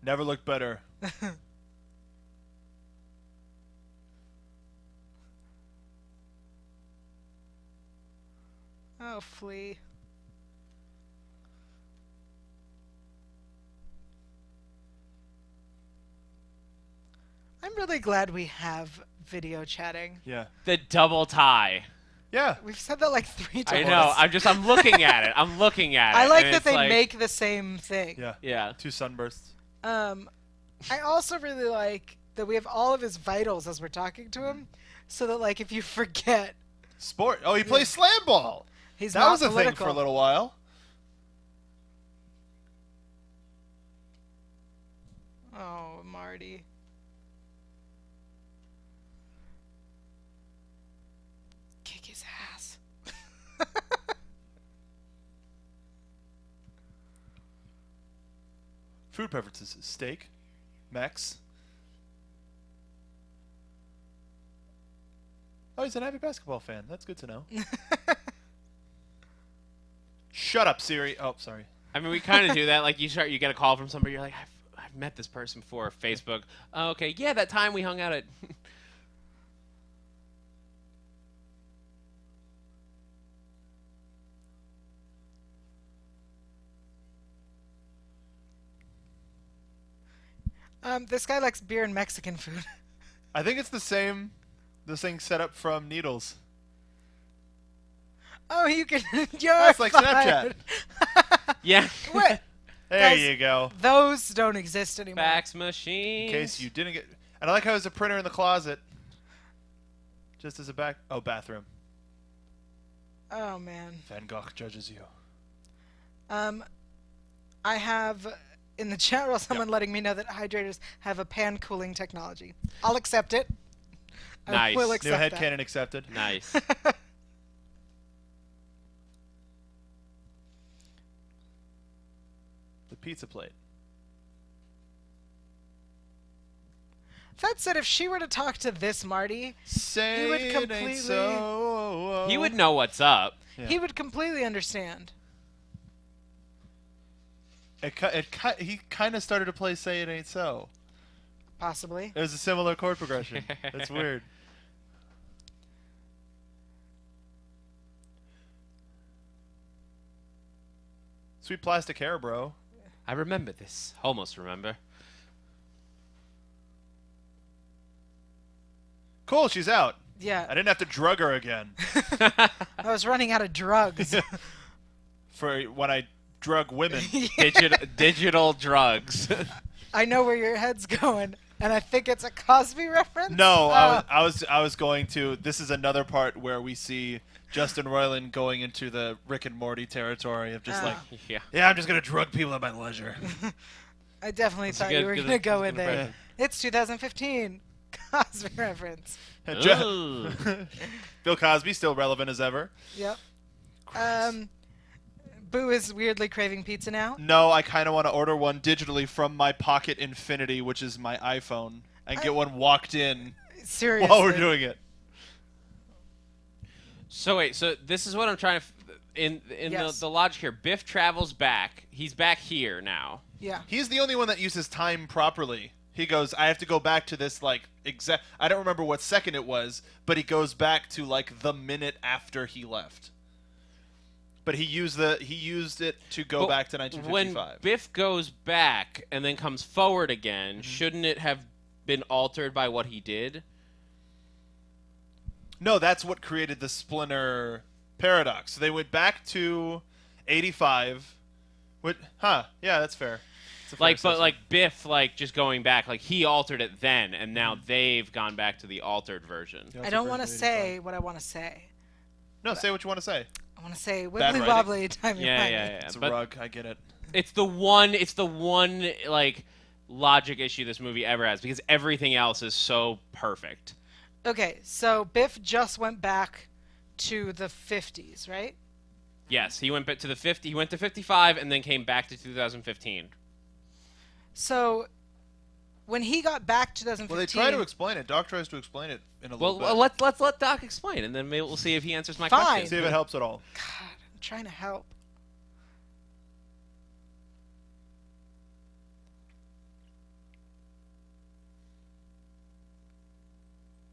Never looked better. Oh, Flea. I'm really glad we have video chatting. Yeah. The double tie. Yeah. We've said that like 3 I times. know. I'm looking at it. I'm looking at it. I like and that it's they like, make the same thing. Yeah. Yeah. 2 sunbursts. I also really like that we have all of his vitals as we're talking to him, so that like if you forget, Sport. Oh, he plays slam ball. he's That not was a political. thing for a little while. Oh, Marty. Kick his ass. Food preferences: steak, Mex. Oh, he's an avid basketball fan. That's good to know. Shut up, Siri. Oh, sorry. I mean, we kind of do that. Like you get a call from somebody. You're like, I've met this person before. Facebook. Oh, okay. Yeah, that time we hung out at. This guy likes beer and Mexican food. I think it's the same. The thing set up from Needles. Oh, you can. You're That's like fired. Snapchat. Yeah. What? There Guys, you go. Those don't exist anymore. Fax machine. In case you didn't get. And I like how there's a printer in the closet. Just as a back. Oh, bathroom. Oh man. Van Gogh judges you. I have in the chat room someone letting me know that hydrators have a pan cooling technology. I'll accept it. Nice. I will New accept that. headcanon accepted. Nice. The pizza plate. That said, if she were to talk to this Marty, Say would it completely- ain't so. He would know what's up. Yeah. he would completely understand. He kind of started to play "Say It Ain't So." Possibly. It was a similar chord progression. That's weird. Sweet plastic hair, bro. I remember this. Almost remember. Cool, she's out. Yeah. I didn't have to drug her again. I was running out of drugs. For when I drug women. Digital drugs. I know where your head's going, and I think it's a Cosby reference. No, Oh. I was going to. This is another part where we see Justin Roiland going into the Rick and Morty territory of just Oh. like, Yeah. I'm just gonna drug people at my leisure. I definitely thought good- you were good- going to go good with it. impression. It's 2015. Cosby reference. Ooh. Bill Cosby still relevant as ever. Yep. Boo is weirdly craving pizza now. No, I kind of want to order one digitally from my Pocket Infinity, which is my iPhone, and get one walked in Seriously. while we're doing it. So wait, so this is what I'm trying to in Yes. the logic here. Biff travels back. He's back here now. Yeah. He's the only one that uses time properly. He goes, I have to go back to this, like, exact... I don't remember what second it was, but he goes back to, like, the minute after he left. But he used it to go back to 1955. When Biff goes back and then comes forward again, shouldn't it have been altered by what he did? No, that's what created the Splinter paradox. So they went back to 85. Yeah, that's fair. It's a fair assessment. But Biff, just going back, he altered it then, and now they've gone back to the altered version. I don't want to say what I want to say. No, say what you want to say. I want to say Bad wibbly writing. wobbly time you find Yeah. me. It's a rug. I get it. It's the one logic issue this movie ever has, because everything else is so perfect. Okay, so Biff just went back to the 50s, right? Yes, he went to 50. He went to 55 and then came back to 2015. So when he got back to 2015, Well, they try to explain it. Doc tries to explain it in a little bit. Well, let's let Doc explain, and then maybe we'll see if he answers my Fine. question. See if it helps at all. God, I'm trying to help.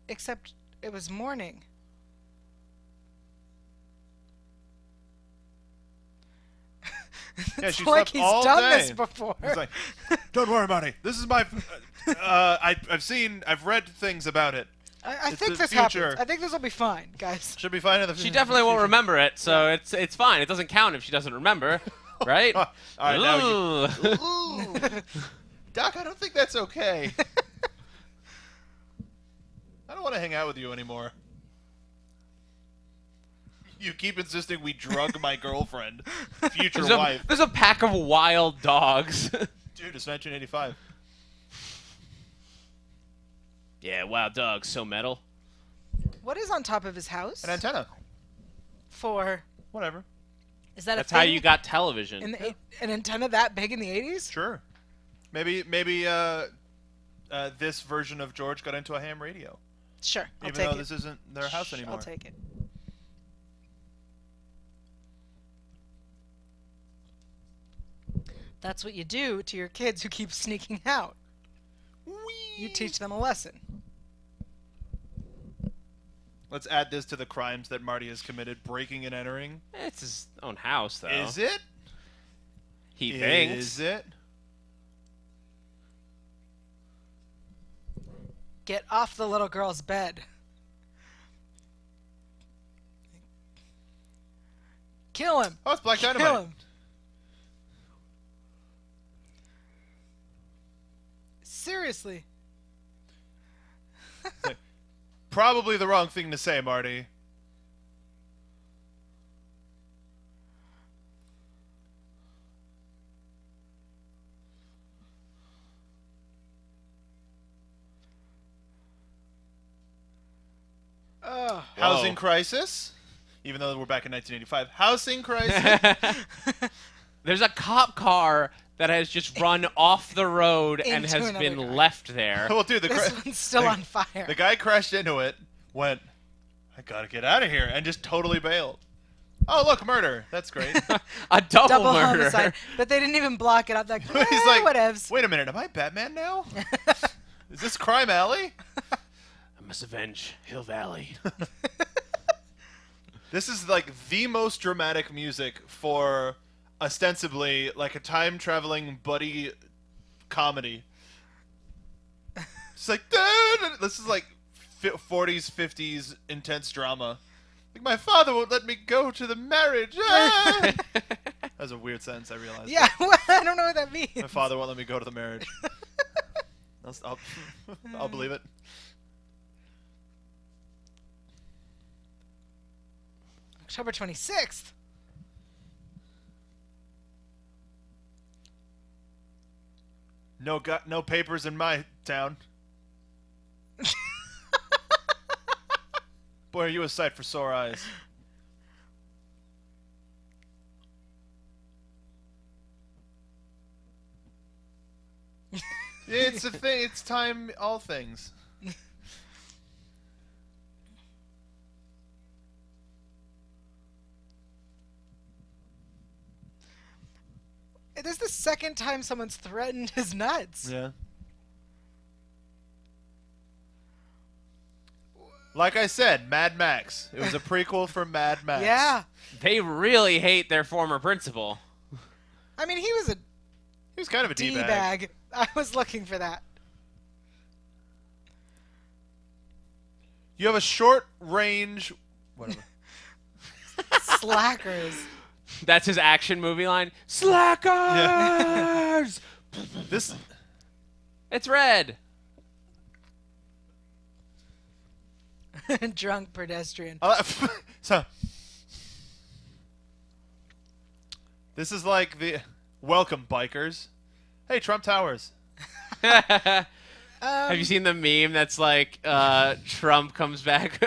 Except it was morning. Yeah, It's she like slept he's all done day. this before. He's like, don't worry, Marty. This is my. I've read things about it. I It's think the this future. happens. I think this will be fine, guys. Should be fine in the She definitely won't remember it, so it's fine. It doesn't count if she doesn't remember, right? All right, now Ooh. Ooh. Doc, I don't think that's okay. I don't want to hang out with you anymore. You keep insisting we drug my girlfriend, future wife. There's a pack of wild dogs. Dude, it's 1985. Yeah, wild dogs, so metal. What is on top of his house? An antenna. For Whatever. is that That's a thing? how you got television. in the, an antenna that big in the 80s? Sure. Maybe this version of George got into a ham radio. Sure, I'll Even take though it. this isn't their house anymore. I'll take it. That's what you do to your kids who keep sneaking out. You teach them a lesson. Let's add this to the crimes that Marty has committed: breaking and entering. It's his own house, though. Is it? He thinks. Is it? Get off the little girl's bed. Kill him. Oh, it's Black Dynamite. Kill him. Seriously. Probably the wrong thing to say, Marty. Housing crisis. Even though we're back in 1985. Housing crisis. There's a cop car that has just run off the road and Into has another been car. left there. Well, dude, This one's still on fire. The guy crashed into it, went, I gotta get out of here, and just totally bailed. Oh, look, murder. That's great. A double Double murder. homicide. But they didn't even block it up. Like, He's like, whatevs. wait a minute, am I Batman now? Is this Crime Alley? I must avenge Hill Valley. This is like the most dramatic music for ostensibly like a time-traveling buddy comedy. It's like, this is like 40s, 50s intense drama. Like, my father won't let me go to the marriage. Ah! That was a weird sentence, I realized. Yeah, I don't know what that means. My father won't let me go to the marriage. I'll believe it. October 26th. No papers in my town. Boy, are you a sight for sore eyes. It's a thing. It's time. All things. This is the second time someone's threatened his nuts. Yeah. Like I said, Mad Max. It was a prequel for Mad Max. Yeah. They really hate their former principal. I mean, he was a He was kind of a D-bag. D-bag. I was looking for that. You have a short range... Whatever. Slackers. That's his action movie line. Slackers! This... It's red. Drunk pedestrian. So... This is like the... Welcome, bikers. Hey, Trump Towers. Have you seen the meme that's like Trump comes back?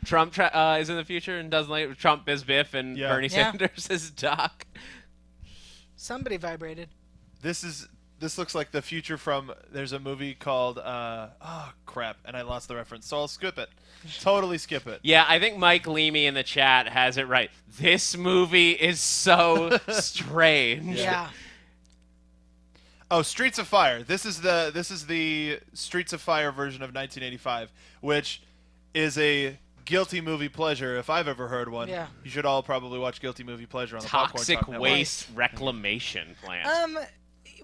Trump is in the future and doesn't like Trump is Biff and Yeah. Bernie Yeah. Sanders is Doc. Somebody vibrated. This looks like the future from... There's a movie called... oh, crap. And I lost the reference, so I'll skip it. Totally skip it. Yeah, I think Mike Leamy in the chat has it right. This movie is so strange. Yeah. Oh, Streets of Fire. This is the Streets of Fire version of 1985, which is a guilty movie pleasure if I've ever heard one. Yeah. You should all probably watch Guilty Movie Pleasure on the Popcorn Toxic Talk Network. waste reclamation plant.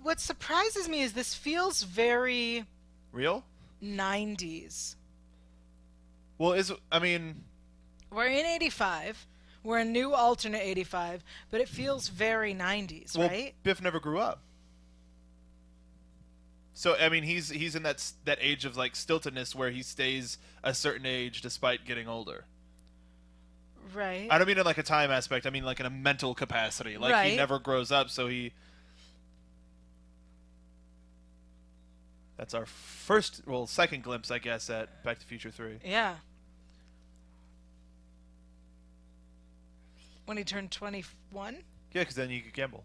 What surprises me is this feels very Real? 90s. Well, We're in 85. We're a new alternate 85, but it feels very 90s, well, right? Biff never grew up. So I mean, he's in that age of like stiltedness where he stays a certain age despite getting older. Right. I don't mean in like a time aspect. I mean like in a mental capacity. Like he Right. never grows up, so he. That's our second glimpse, I guess, at Back to the Future 3. Yeah. When he turned 21? Yeah, because then you could gamble.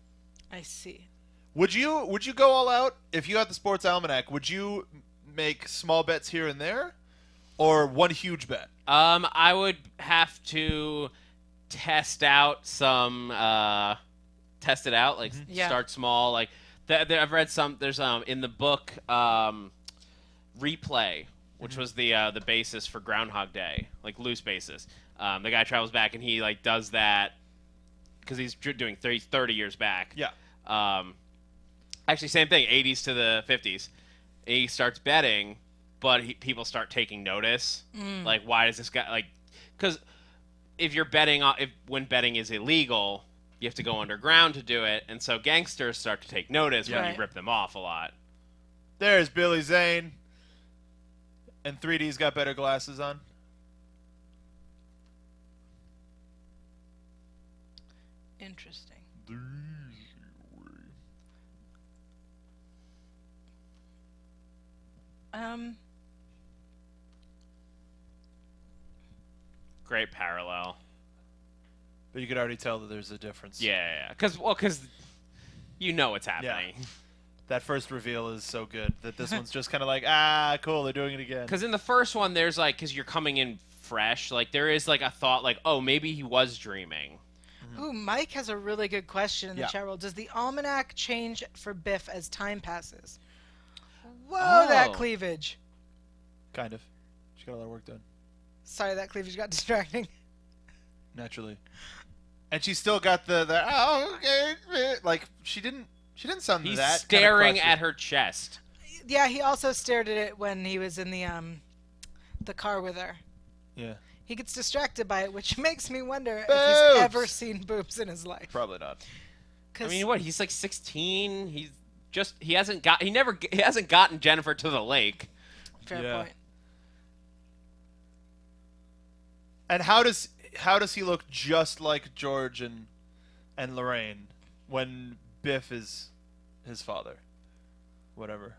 I see. Would you go all out if you had the sports almanac? Would you make small bets here and there, or one huge bet? I would have to test out some, test it out, like Yeah. start small. Like I've read some. There's in the book Replay, which was the basis for Groundhog Day, like loose basis. The guy travels back and he like does that because he's doing 30 years back. Yeah. Actually, same thing, 80s to the 50s. He starts betting, but people start taking notice. Like, why does this guy like? Because if you're betting, when betting is illegal, you have to go underground to do it, and so gangsters start to take notice when Right. you rip them off a lot. There's Billy Zane. And 3D's got better glasses on. Interesting. Great parallel. But you could already tell that there's a difference. Yeah. Because you know what's happening. That first reveal is so good that this one's just kind of like, cool, they're doing it again. Because in the first one, there's like, because you're coming in fresh, like there is like a thought, like, oh, maybe he was dreaming. Ooh, Mike has a really good question in the Yeah. chat room. Does the almanac change for Biff as time passes? Whoa, Oh. that cleavage. Kind of. She got a lot of work done. Sorry, that cleavage got distracting. Naturally. And she still got the okay, like she didn't sound He's that staring kind of at her chest. Yeah, he also stared at it when he was in the car with her. Yeah. He gets distracted by it, which makes me wonder if Boobs! he's ever seen boobs in his life. Probably not. I mean, what? He's like 16. He hasn't gotten Jennifer to the lake. Fair Yeah. point. And how does he look just like George and Lorraine when Biff is his father? Whatever.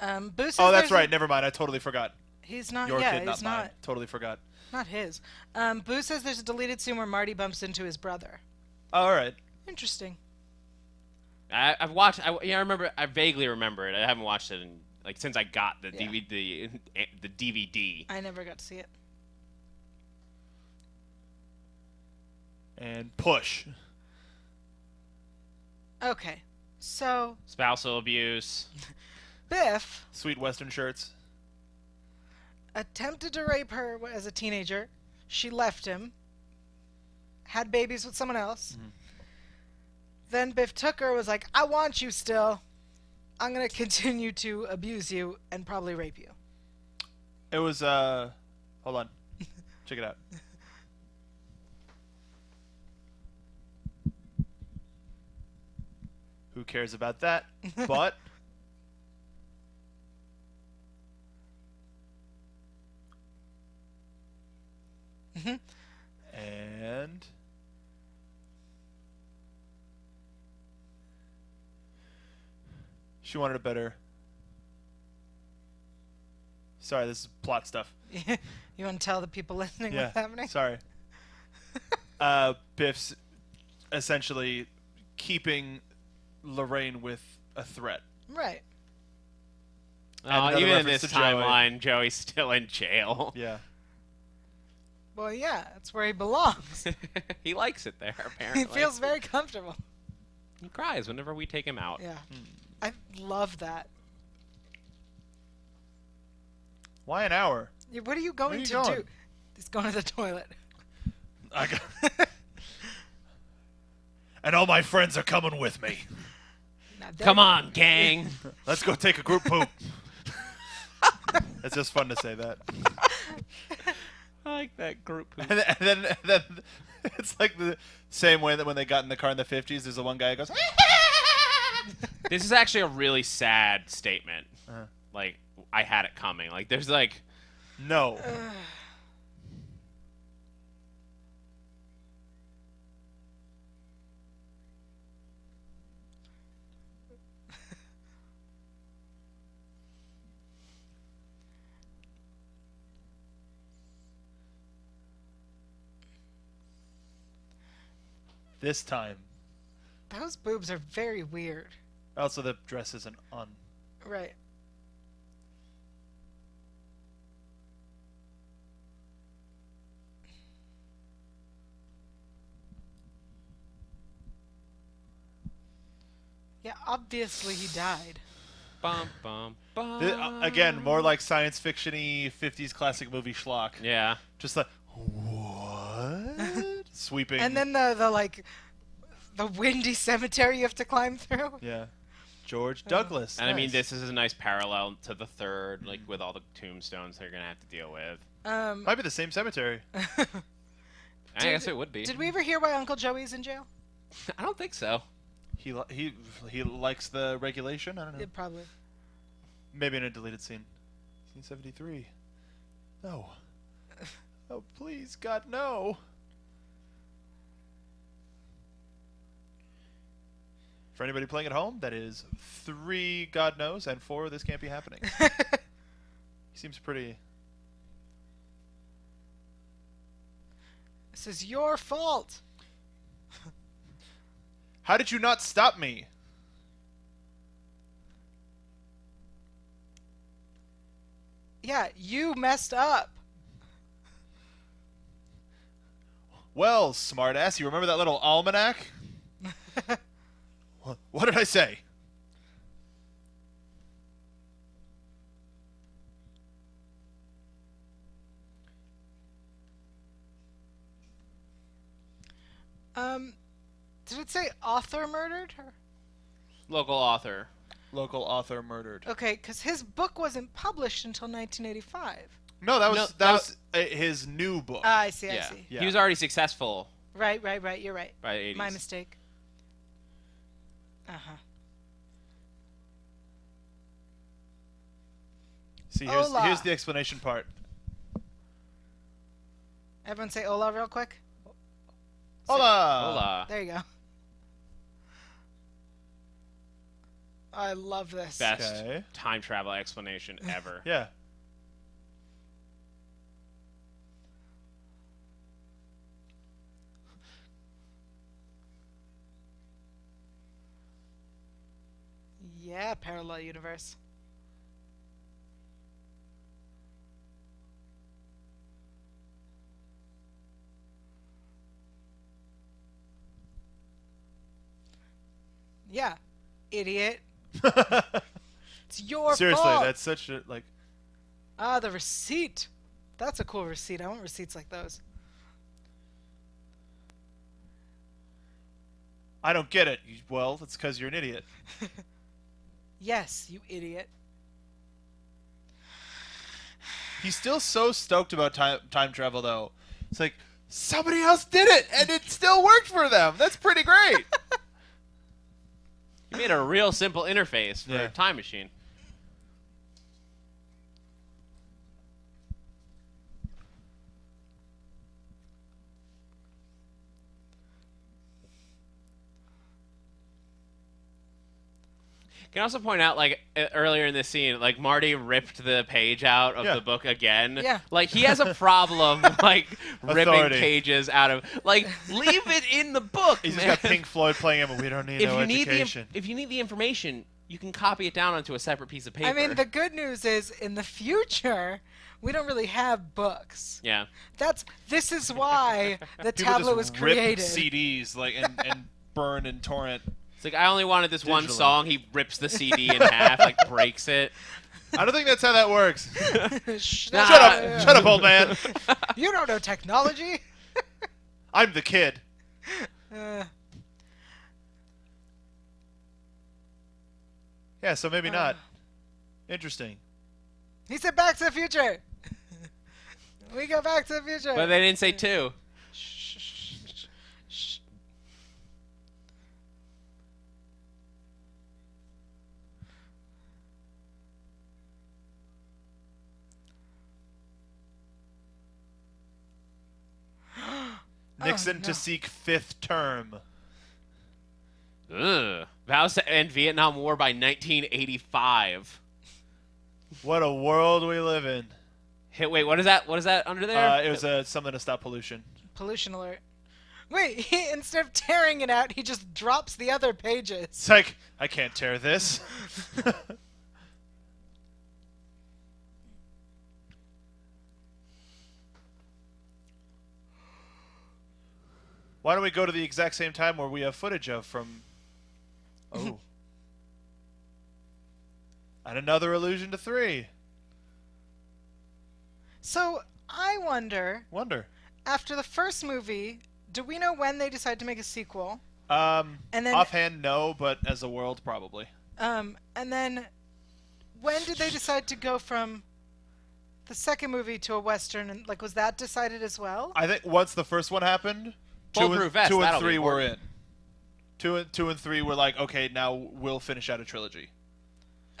Boo says Oh, that's there's right. Never mind. I totally forgot. He's not. Your yeah, kid, he's not mine. not. Totally forgot. Not his. Boo says there's a deleted scene where Marty bumps into his brother. Oh, all right. Interesting. I've watched. I remember. I vaguely remember it. I haven't watched it in since I got the Yeah. the DVD. I never got to see it. And push. Okay. So Spousal abuse. Biff Sweet Western shirts. attempted to rape her as a teenager. She left him. Had babies with someone else. Then Biff took her, was like, I want you still. I'm going to continue to abuse you and probably rape you. It was, hold on. Check it out. Who cares about that? But and she wanted a better. Sorry, this is plot stuff. You want to tell the people listening Yeah, what's happening? sorry. Biff's essentially keeping Lorraine with a threat. Right. another Even in reference this to Joey. timeline, Joey's still in jail. Yeah. Well, yeah, that's where he belongs. He likes it there, apparently. He feels very comfortable. He cries whenever we take him out. Yeah. I love that. Why an hour? What are you going you to going? do? He's going to the toilet. I got. And all my friends are coming with me. Now, Come on, gang. Let's go take a group poop. It's just fun to say that. I like that group poop. And then it's like the same way that when they got in the car in the 50s, there's the one guy who goes, This is actually a really sad statement. Uh-huh. Like, I had it coming. Like, there's like... no. This time. Those boobs are very weird. Also, the dress isn't on. Right. Yeah, obviously he died. Bum, bum, bum. Again, more like science fiction-y 50s classic movie schlock. Yeah. Just like, what? Sweeping. And then the like the windy cemetery you have to climb through. Yeah. George Douglas. And I mean, nice. this is a nice parallel to the third, like, with all the tombstones they're going to have to deal with. Might be the same cemetery. I guess it would be. Did we ever hear why Uncle Joey's in jail? I don't think so. He likes the regulation? I don't know. It probably. Maybe in a deleted scene. 1973. No. Oh, please, God, no. For anybody playing at home, that is 3 God knows and 4 this can't be happening. He seems pretty... This is your fault. How did you not stop me? Yeah, you messed up. Well, smartass, you remember that little almanac? What did I say? Did it say author murdered? Or? Local author. Local author murdered. Okay, because his book wasn't published until 1985. No, that was No, that was his new book. Ah, I see, I Yeah. see. Yeah. He was already successful Right, you're right. by the 80s. My mistake. Uh-huh. See, Hola. here's the explanation part. Everyone say hola real quick. Hola. Hola. There you go. I love this. Best Okay. time travel explanation ever. Yeah. Yeah, parallel universe. Yeah. idiot. It's your Seriously, fault. that's such a like. Ah, the receipt. That's a cool receipt. I want receipts like those. I don't get it. Well, it's because you're an idiot. Yes, you idiot. He's still so stoked about time travel, though. It's like, somebody else did it, and it still worked for them. That's pretty great. You made a real simple interface for Yeah. a time machine. Can I also point out, like, earlier in this scene, like, Marty ripped the page out of Yeah. the book again. Yeah. Like, he has a problem, like, ripping Authority. pages out of... Like, leave it in the book, He's man. just got Pink Floyd playing him, but we don't need if no you need education. if you need the information, you can copy it down onto a separate piece of paper. I mean, the good news is in the future, we don't really have books. Yeah. This is why the People tablet just was rip created. CDs like and burn and torrent. It's like, I only wanted this one Digitally. song. He rips the CD in half, like, breaks it. I don't think that's how that works. Shut Nah. Shut up, old man. You don't know technology. I'm the kid. Yeah, so maybe not. Interesting. He said Back to the Future. We go Back to the Future. But they didn't say two. Shh, shh, shh, shh. Nixon no. to seek fifth term. Ugh. Vows to end Vietnam War by 1985. What a world we live in. Wait, what is that? What is that under there? It was something to stop pollution. Pollution alert. Wait, instead of tearing it out, he just drops the other pages. It's like, I can't tear this. Why don't we go to the exact same time where we have footage of from... Oh. And another allusion to 3. So, I wonder, Wonder. after the first movie, do we know when they decided to make a sequel? And then- offhand, no, but as a world, probably. And then, when did they decide to go from the second movie to a Western? And, like, was that decided as well? I think once the first one happened, Bulletproof vest, 2 and that'll 3 be were in. important. 2 and 3 were like, okay, now we'll finish out a trilogy.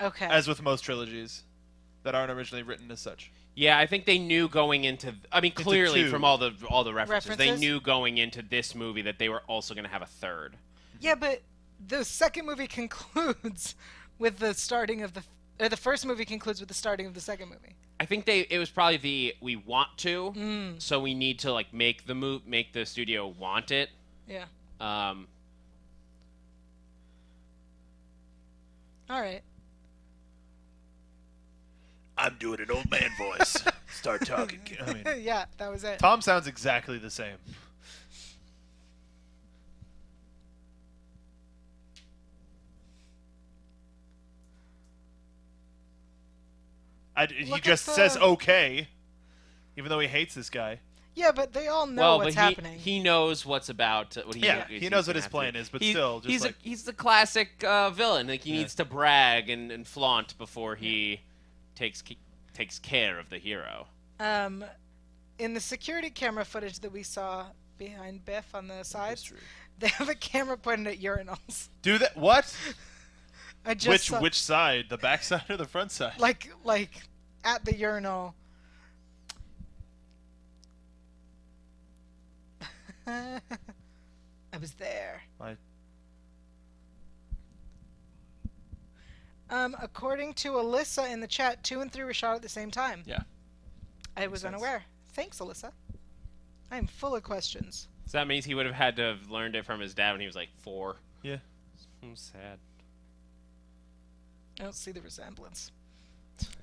Okay. As with most trilogies that aren't originally written as such. Yeah, I think they knew going into. I mean, clearly 2. from all the references, they References? knew going into this movie that they were also going to have a third. Yeah, but the second movie concludes with the starting of the first movie concludes with the starting of the second movie. I think it was probably we want to, so we need to like make the studio want it. Yeah. Um, All right. I'm doing an old man voice. Start talking. I mean, Yeah, that was it. Tom sounds exactly the same. He Look just at says the- okay, even though he hates this guy. Yeah, but they all know well, what's but happening. he knows what's about. What he, Yeah, he's he knows what gonna his have plan to- is, but still, just he's the classic villain. Like he Yeah. needs to brag and flaunt before he takes care of the hero. In the security camera footage that we saw behind Biff on the sides, true. they have a camera pointed at urinals. Do that? What? I just saw, Which side? The back side or the front side? like at the urinal. I was there. According to Alyssa in the chat, 2 and 3 were shot at the same time. Yeah. I was sense. unaware. Thanks, Alyssa. I'm full of questions. So that means he would have had to have learned it from his dad when he was like 4. Yeah. I'm sad. I don't see the resemblance.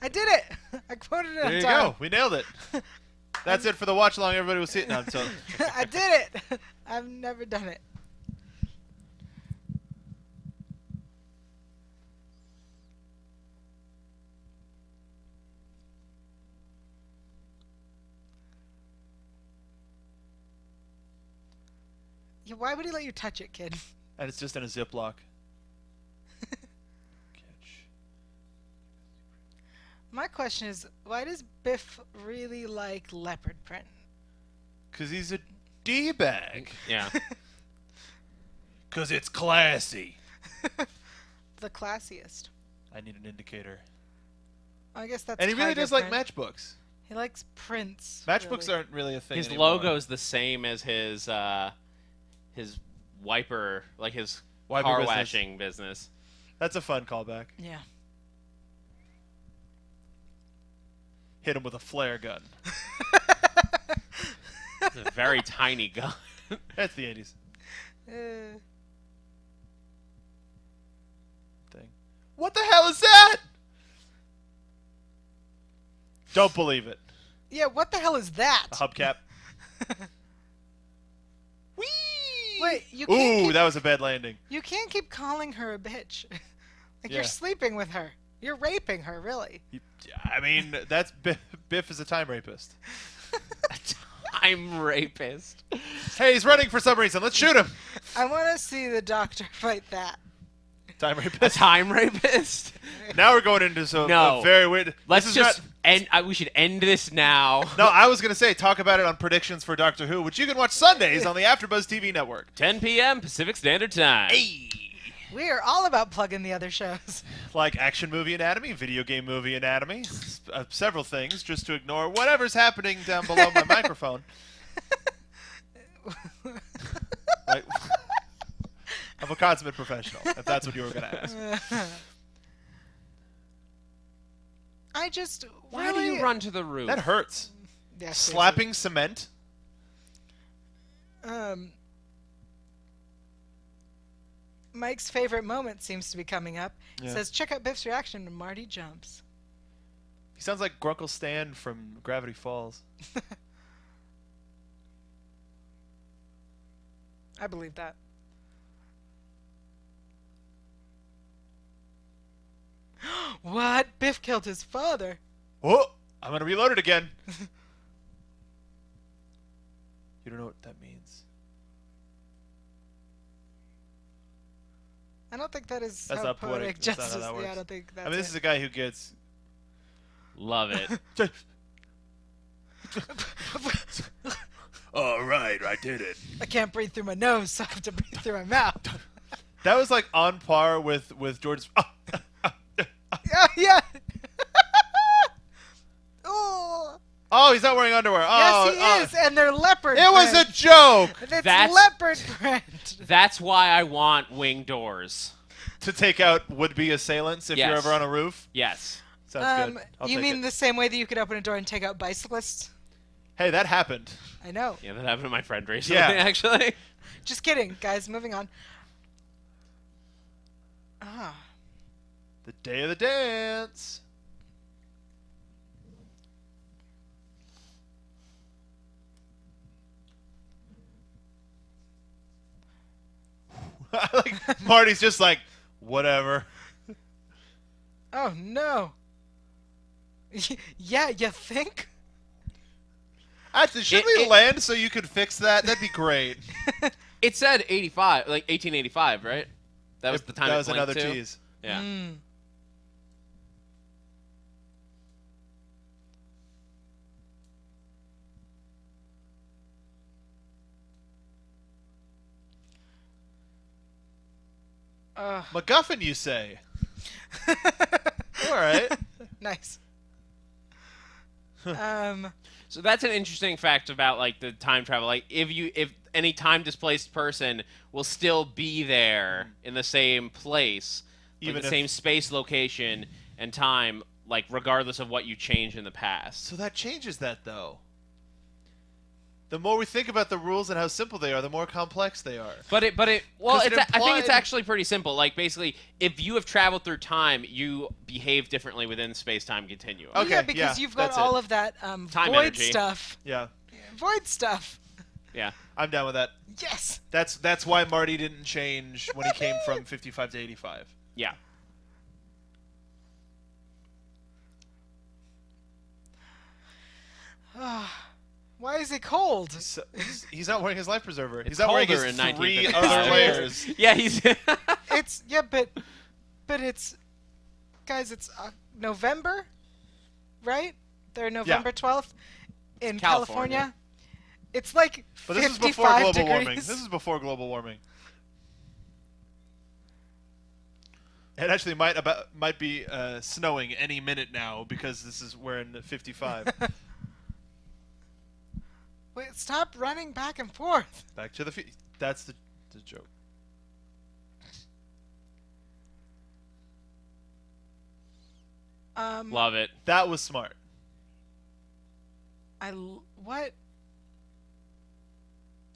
I did it! I quoted it on There you time. go. We nailed it. That's it for the watch along. Everybody will see it now. So I did it! I've never done it. Yeah, why would he let you touch it, kid? And it's just in a Ziploc. My question is, why does Biff really like leopard print? Because he's a D-bag. Yeah. Because it's classy. The classiest. I need an indicator. I guess that's. And he really tiger does like print. matchbooks. He likes prints. Matchbooks really. aren't really a thing His anymore. logo's the same as his wiper, like his Wiper car business. washing business. That's a fun callback. Yeah. Hit him with a flare gun. It's a very tiny gun. That's the 80s Uh, thing. What the hell is that? Don't believe it. yeah. What the hell is that? A hubcap. Whee! Wait, you can't. Ooh, keep, that was a bad landing. You can't keep calling her a bitch. Like Yeah. you're sleeping with her. You're raping her, really. I mean, that's Biff is a time rapist. I'm rapist. Hey, he's running for some reason. Let's shoot him. I want to see the doctor fight that. Time A rapist. time rapist? Now we're going into some No. very weird. Let's this is just end. We should end this now. No, I was gonna say talk about it on predictions for Doctor Who, which you can watch Sundays on the AfterBuzz TV network. 10 p.m. Pacific Standard Time. We are all about plugging the other shows. Like action movie anatomy, video game movie anatomy, several things, just to ignore whatever's happening down below my microphone. Like, I'm a consummate professional, if that's what you were going to ask. I just Why really, do you run to the roof? That hurts. Yeah, Slapping cement? Mike's favorite moment seems to be coming up. Yeah. Says, check out Biff's reaction to Marty jumps. He sounds like Grunkle Stan from Gravity Falls. I believe that. What? Biff killed his father. Oh, I'm going to reload it again. You don't know what that means. I don't think that is That's how not poetic. That's not how justice. that Yeah, works. I don't think that's I mean, this is a guy who gets... Love it. All right, I did it. I can't breathe through my nose, so I have to breathe through my mouth. That was like on par with George's... Yeah, yeah. Oh. Oh, he's not wearing underwear. Oh, Yes, he is, and they're leopard. It was a print. joke It's That's- leopard print. That's why I want wing doors. to take out would-be assailants if you're Yes. ever on a roof. Yes. Sounds good. I'll You take mean it. the same way that you could open a door and take out bicyclists? Hey, that happened. I know. Yeah, that happened to my friend recently, Yeah. actually. Just kidding, guys. Moving on. Ah. The day of the dance. Like Marty's just like, whatever. Oh no. Yeah, you think? Actually, should we it- land so you could fix that? That'd be great. It said 85, like 1885, right? That was the time That it was blinked another to. tease. Yeah. Mm. MacGuffin, you say? All right. Nice. So that's an interesting fact about like the time travel. Like if any time displaced person will still be there in the same place, Even like the if- same space, location, and time, like regardless of what you changed in the past. So that changes that, though. The more we think about the rules and how simple they are, the more complex they are. Well, 'Cause it I think it's implied- actually pretty simple. Like basically, if you have traveled through time, you behave differently within space-time continuum. Okay, yeah, because yeah, you've got that's all it. of that Time void energy. stuff. Yeah, Void stuff. Yeah. I'm down with that. Yes. That's why Marty didn't change when he came from 55 to 85. Yeah. Why is he cold? So, he's not wearing his life preserver. It's He's not wearing his colder in 3 1955. other layers. Yeah, he's. It's but it's guys. It's November, right? They're November 12th in California. It's like But this is 55 before global degrees. warming. This is before global warming. It actually might be snowing any minute now because we're in 55. Wait, stop running back and forth. Back to the that's the joke. Love it. That was smart. What?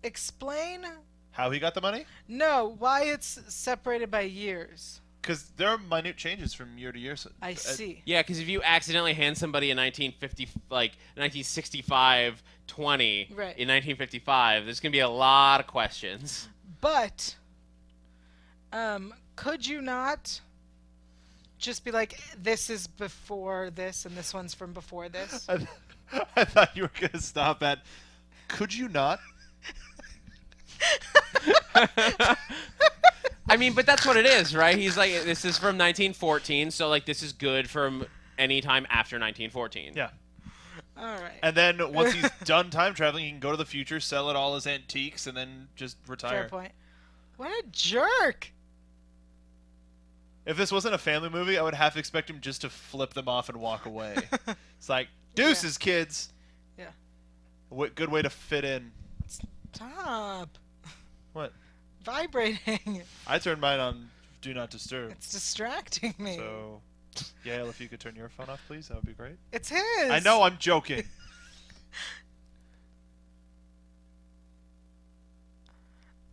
Explain? How he got the money? No, why it's separated by years. Because there are minute changes from year to year. So, I see. Yeah, because if you accidentally hand somebody a 1965 20 Right. in 1955, there's gonna be a lot of questions. But, could you not just be like, this is before this, and this one's from before this? I thought you were going to stop at, could you not? I mean, but that's what it is, right? He's like, this is from 1914, so like this is good from any time after 1914. Yeah. All right. And then once he's done time traveling, he can go to the future, sell it all as antiques, and then just retire. Fair point. What a jerk! If this wasn't a family movie, I would half expect him just to flip them off and walk away. It's like, deuces, kids. Yeah. Good way to fit in. Stop. What? Vibrating. I turned mine on Do Not Disturb. It's distracting me. So, Yael, if you could turn your phone off, please, that would be great. It's his. I know, I'm joking.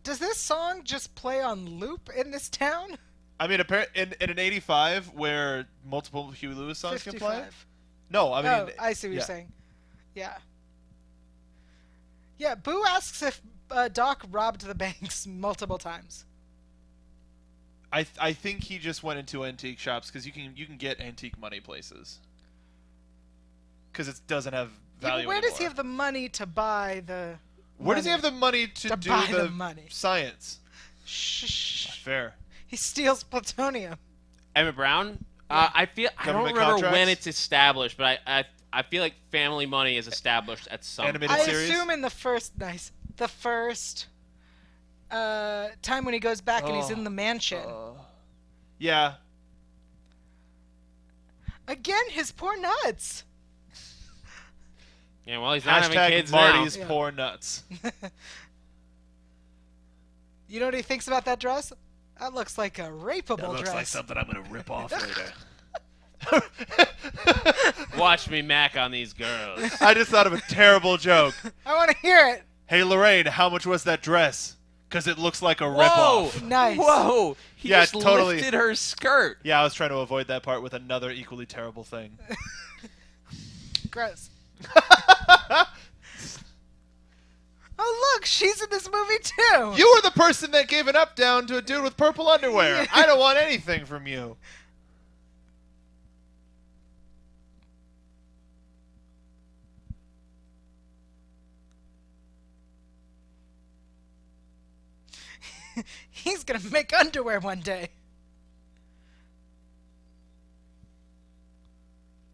Does this song just play on loop in this town? I mean, in an 85 where multiple Huey Lewis songs can play? 55. No, I mean... Oh, I see what you're saying. Yeah. Yeah, Boo asks if Doc robbed the banks multiple times. I think he just went into antique shops because you can get antique money places. Because it doesn't have value Yeah, where does he anymore. have the money to buy the... Where does he have the money to do buy the the money? science? Shh. Fair. He steals plutonium. Emmett Brown. I don't Government remember when contracts? it's established, but I feel like family money is established at some Animated point. I series? assume in the first time when he goes back and he's in the mansion. Yeah. Again, his poor nuts. Yeah, well, he's not having Hashtag kids Marty's now. Yeah. poor nuts. You know what he thinks about that dress? That looks like a rapeable dress. something I'm going to rip off later. Watch me mac on these girls. I just thought of a terrible joke. I want to hear it. Hey, Lorraine, how much was that dress? Because it looks like a Whoa! ripoff. Nice. Whoa! He Yeah, just totally. lifted her skirt. Yeah, I was trying to avoid that part with another equally terrible thing. Gross. Oh, look, she's in this movie too. You were the person that gave an up down to a dude with purple underwear. I don't want anything from you. He's gonna make underwear one day.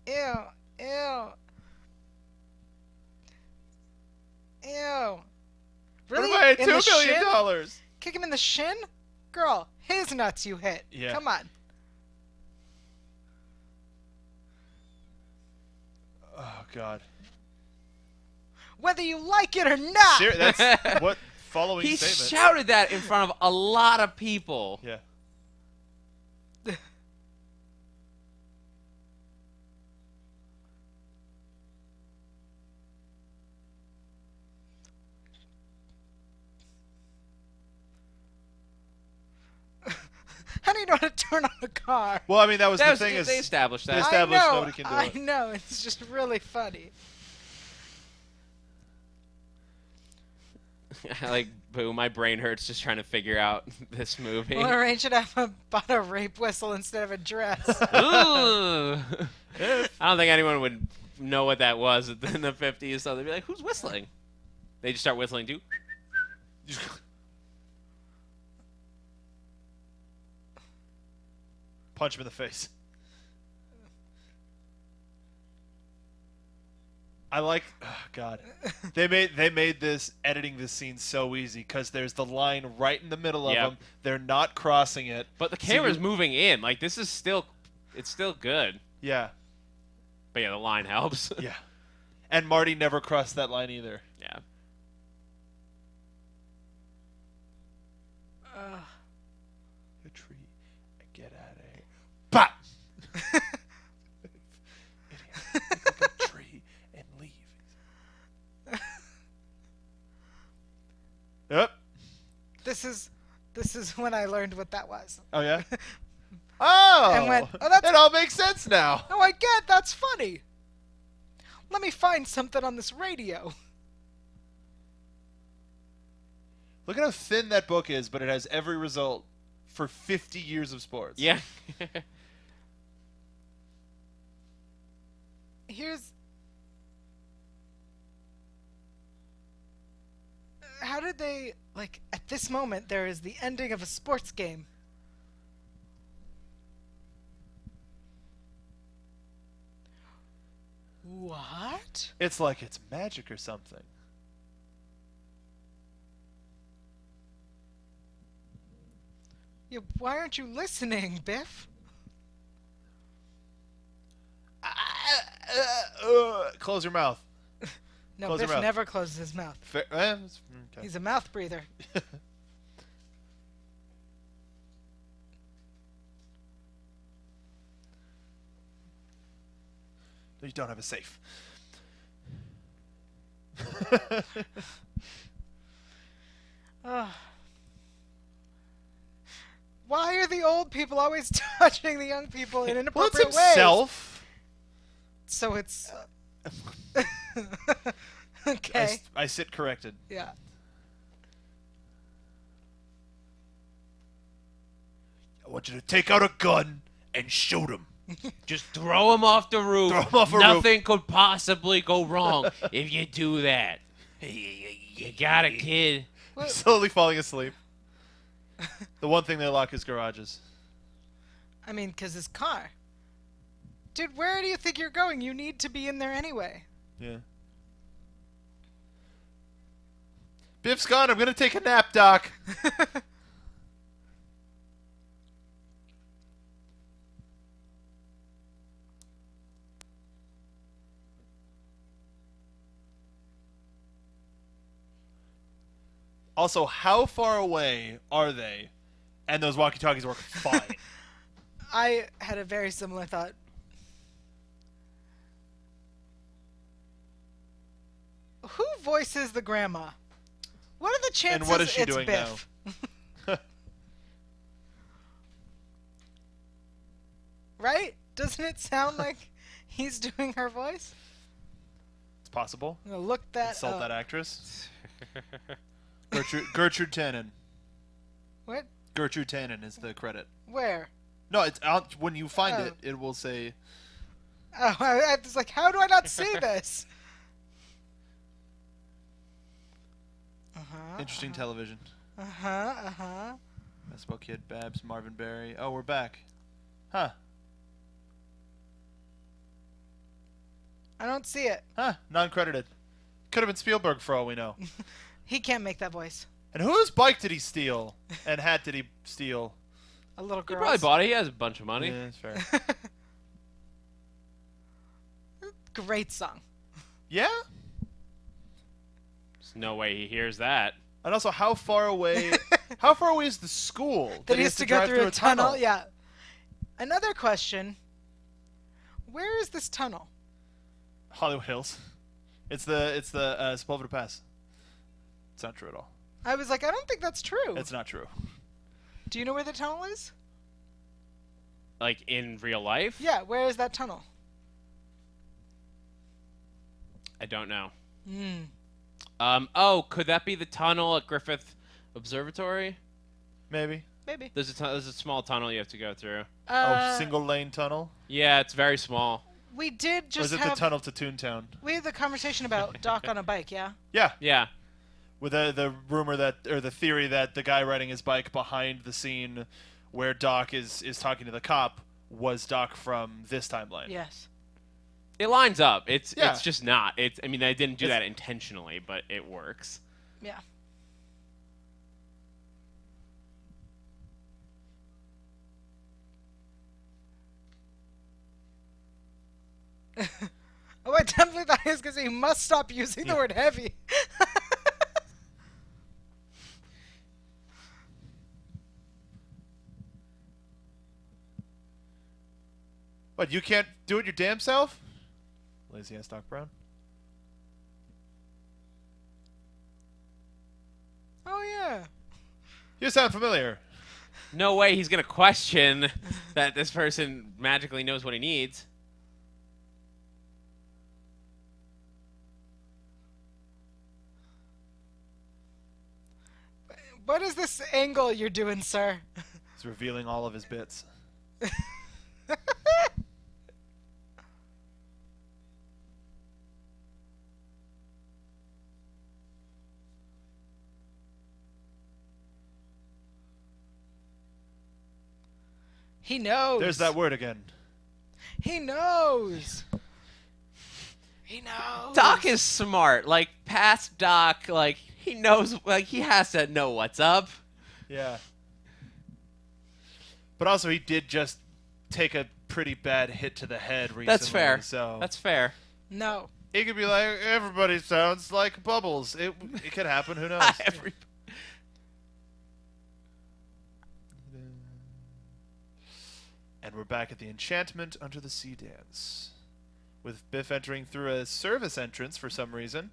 Ew, ew, ew. Really? What if I had In $2 the million shin? dollars? Kick him in the shin? Girl, his nuts you hit. Yeah. Come on. Oh God. Whether you like it or not. That's what following He statement. shouted that in front of a lot of people. Yeah. How do you know how to turn on a car? Well, I mean, that was That the was, thing. they established that. established I know, nobody can do I it. know. It's just really funny. Like, boo, my brain hurts just trying to figure out this movie. Well, Lorraine should have bought a rape whistle instead of a dress. Ooh. I don't think anyone would know what that was in the 50s, so they'd be like, who's whistling? They just start whistling too. Punch him in the face. I like, oh God, they made this editing this scene so easy because there's the line right in the middle of them. They're not crossing it, but the camera's moving in. Like this is still, it's still good. Yeah, but yeah, the line helps. Yeah, and Marty never crossed that line either. Yeah. A tree, get out of here. Bop. Yep. This is when I learned what that was. Oh yeah. Oh. And went, oh, that's. It all makes sense now. Oh, I get. That's funny. Let me find something on this radio. Look at how thin that book is, but it has every result for 50 years of sports. Yeah. Here's. How did they, like, at this moment, there is the ending of a sports game. What? It's like it's magic or something. Yeah, why aren't you listening, Biff? Close your mouth. No, Close your Biff mouth. never closes his mouth. Okay. He's a mouth breather. You don't have a safe. Why are the old people always touching the young people in Well, it's inappropriate ways? himself. So it's... okay. I sit corrected. Yeah. I want you to take out a gun and shoot him. Just throw him off the roof. Throw him off a Nothing could possibly go wrong if you do that. You got a kid. Slowly falling asleep. The one thing they lock is garages. I mean, because his car. Dude, where do you think you're going? You need to be in there anyway. Yeah. Biff's gone. I'm going to take a nap, Doc. Also, how far away are they? And those walkie-talkies work fine. I had a very similar thought. Who voices the grandma? What are the chances And what is she it's doing Biff? now? Right? Doesn't it sound like he's doing her voice? It's possible. I'm gonna look that Insult up. that actress. Gertrude Tannen. What? Gertrude Tannen is the credit. Where? No, it's out, when you find Oh. it, it will say. Oh, I was like, how do I not see this? Interesting television. Uh-huh. Basketball Kid, Babs, Marvin Berry. Oh, we're back. Huh. I don't see it. Huh. Non-credited. Could have been Spielberg for all we know. He can't make that voice. And whose bike did he steal? And hat did he steal? A little He girl. probably bought it. He has a bunch of money. Yeah, that's fair. Great song. Yeah? There's no way he hears that. And also, how far away? How far away is the school That he has to go drive through a tunnel. tunnel? Yeah. Another question. Where is this tunnel? Hollywood Hills. It's the Sepulveda Pass. It's not true at all. I was like, I don't think that's true. It's not true. Do you know where the tunnel is? Like in real life? Yeah, where is that tunnel? I don't know. Hmm. Could that be the tunnel at Griffith Observatory? Maybe. Maybe. There's a small tunnel you have to go through. Single lane tunnel. Yeah, it's very small. We did Or just is it the tunnel to Toontown? We had the conversation about Doc on a bike, yeah? Yeah. Yeah. With the rumor that, or the theory that the guy riding his bike behind the scene where Doc is talking to the cop was Doc from this timeline. Yes. It lines up. It's Yeah. just not. I mean, they didn't do It's- that intentionally, but it works. Yeah. Oh, I definitely thought he was going to say, you must stop using the word heavy. What, you can't do it your damn self? Lazy ass Doc Brown. Oh, yeah. You sound familiar. No way he's gonna question that this person magically knows what he needs. What is this angle you're doing, sir? He's revealing all of his bits. He knows. There's that word again. He knows. He knows. Doc is smart. Like, past Doc, like, he knows, like, he has to know what's up. Yeah. But also, he did just take a pretty bad hit to the head recently. That's fair. So That's fair. No. he could be like, everybody sounds like Bubbles. It could happen. Who knows? Every- And we're back at the Enchantment Under the Sea dance, with Biff entering through a service entrance for some reason.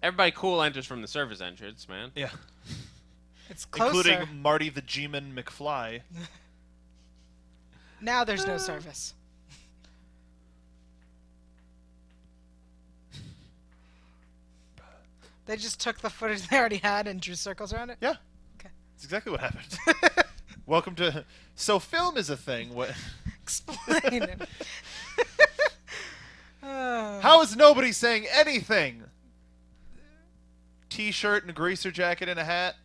Everybody cool enters from the service entrance, man. Yeah. It's closer. Including Marty the G-Man McFly. Now there's no service. They just took the footage they already had and drew circles around it? Yeah. Okay. That's exactly what happened. Welcome to... So film is a thing. What? Explain it. How is nobody saying anything? T-shirt and a greaser jacket and a hat?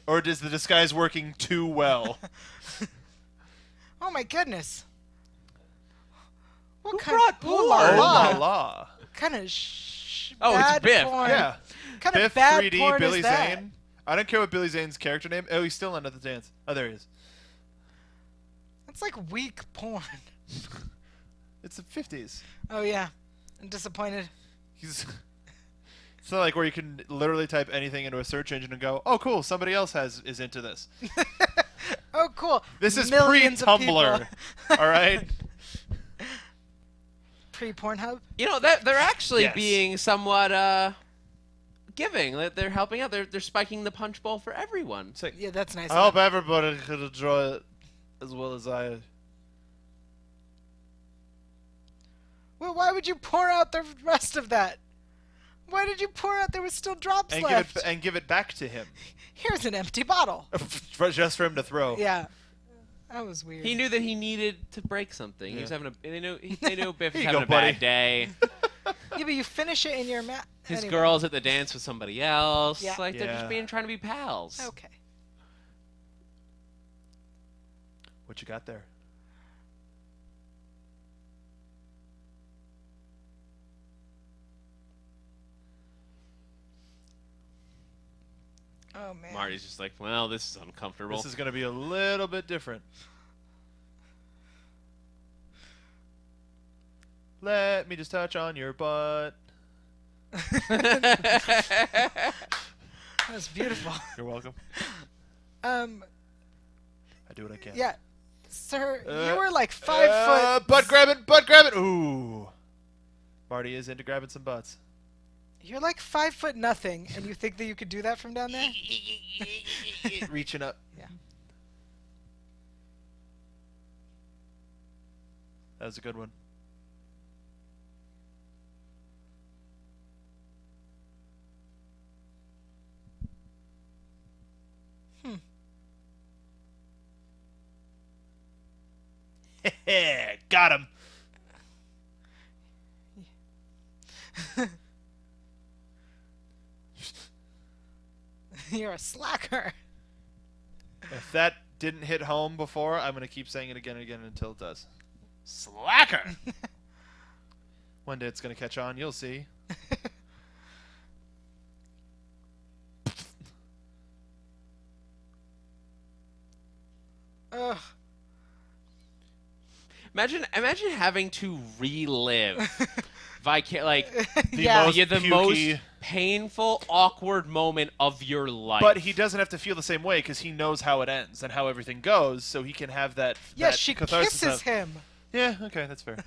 Or is the disguise working too well? Oh my goodness. What Who kind brought of porn? Oh la la la. kind of Oh, it's bad Biff. porn. Yeah. Kind Biff of bad 3D porn Billy is that? Zane. I don't care what Billy Zane's character name. Oh, he's still under the dance. Oh, there he is. That's like weak porn. It's the 50s. Oh yeah. I'm disappointed. He's. It's not like where you can literally type anything into a search engine and go, "Oh, cool, somebody else is into this." Oh cool. This is Millions of pre-Tumblr. people. All right. Pre-Pornhub? You know, they're actually Yes. being somewhat giving. They're helping out. They're spiking the punch bowl for everyone. It's like, Yeah, that's nice. I hope everybody could enjoy it as well as I. Well, why would you pour out the rest of that? Why did you pour out? There was still drops And left. give it back to him, Here's an empty bottle. just for him to throw. Yeah. That was weird. He knew that he needed to break something. He was Yeah. having a. They knew Biff was Here you having go, a buddy. bad day. Yeah, but you finish it in your mat. His anyway. girl's at the dance with somebody else. Yeah. Like they're Yeah. just trying to be pals. Okay. What you got there? Oh man. Marty's just like, well, this is uncomfortable. This is going to be a little bit different. Let me just touch on your butt. That was beautiful. You're welcome. I do what I can. Yeah. Sir, you were like 5 foot. Butt grabbing, butt grabbing. Ooh. Marty is into grabbing some butts. You're like 5 foot nothing, and you think that you could do that from down there? Reaching up. Yeah. That was a good one. Got him. You're a slacker. If that didn't hit home before, I'm going to keep saying it again and again until it does. Slacker. One day it's going to catch on. You'll see. Ugh. Imagine having to relive the Yeah. most the pukey- most painful, awkward moment of your life. But he doesn't have to feel the same way because he knows how it ends and how everything goes, so he can have that. Yeah, that she catharsis kisses of- him. Yeah, okay, that's fair.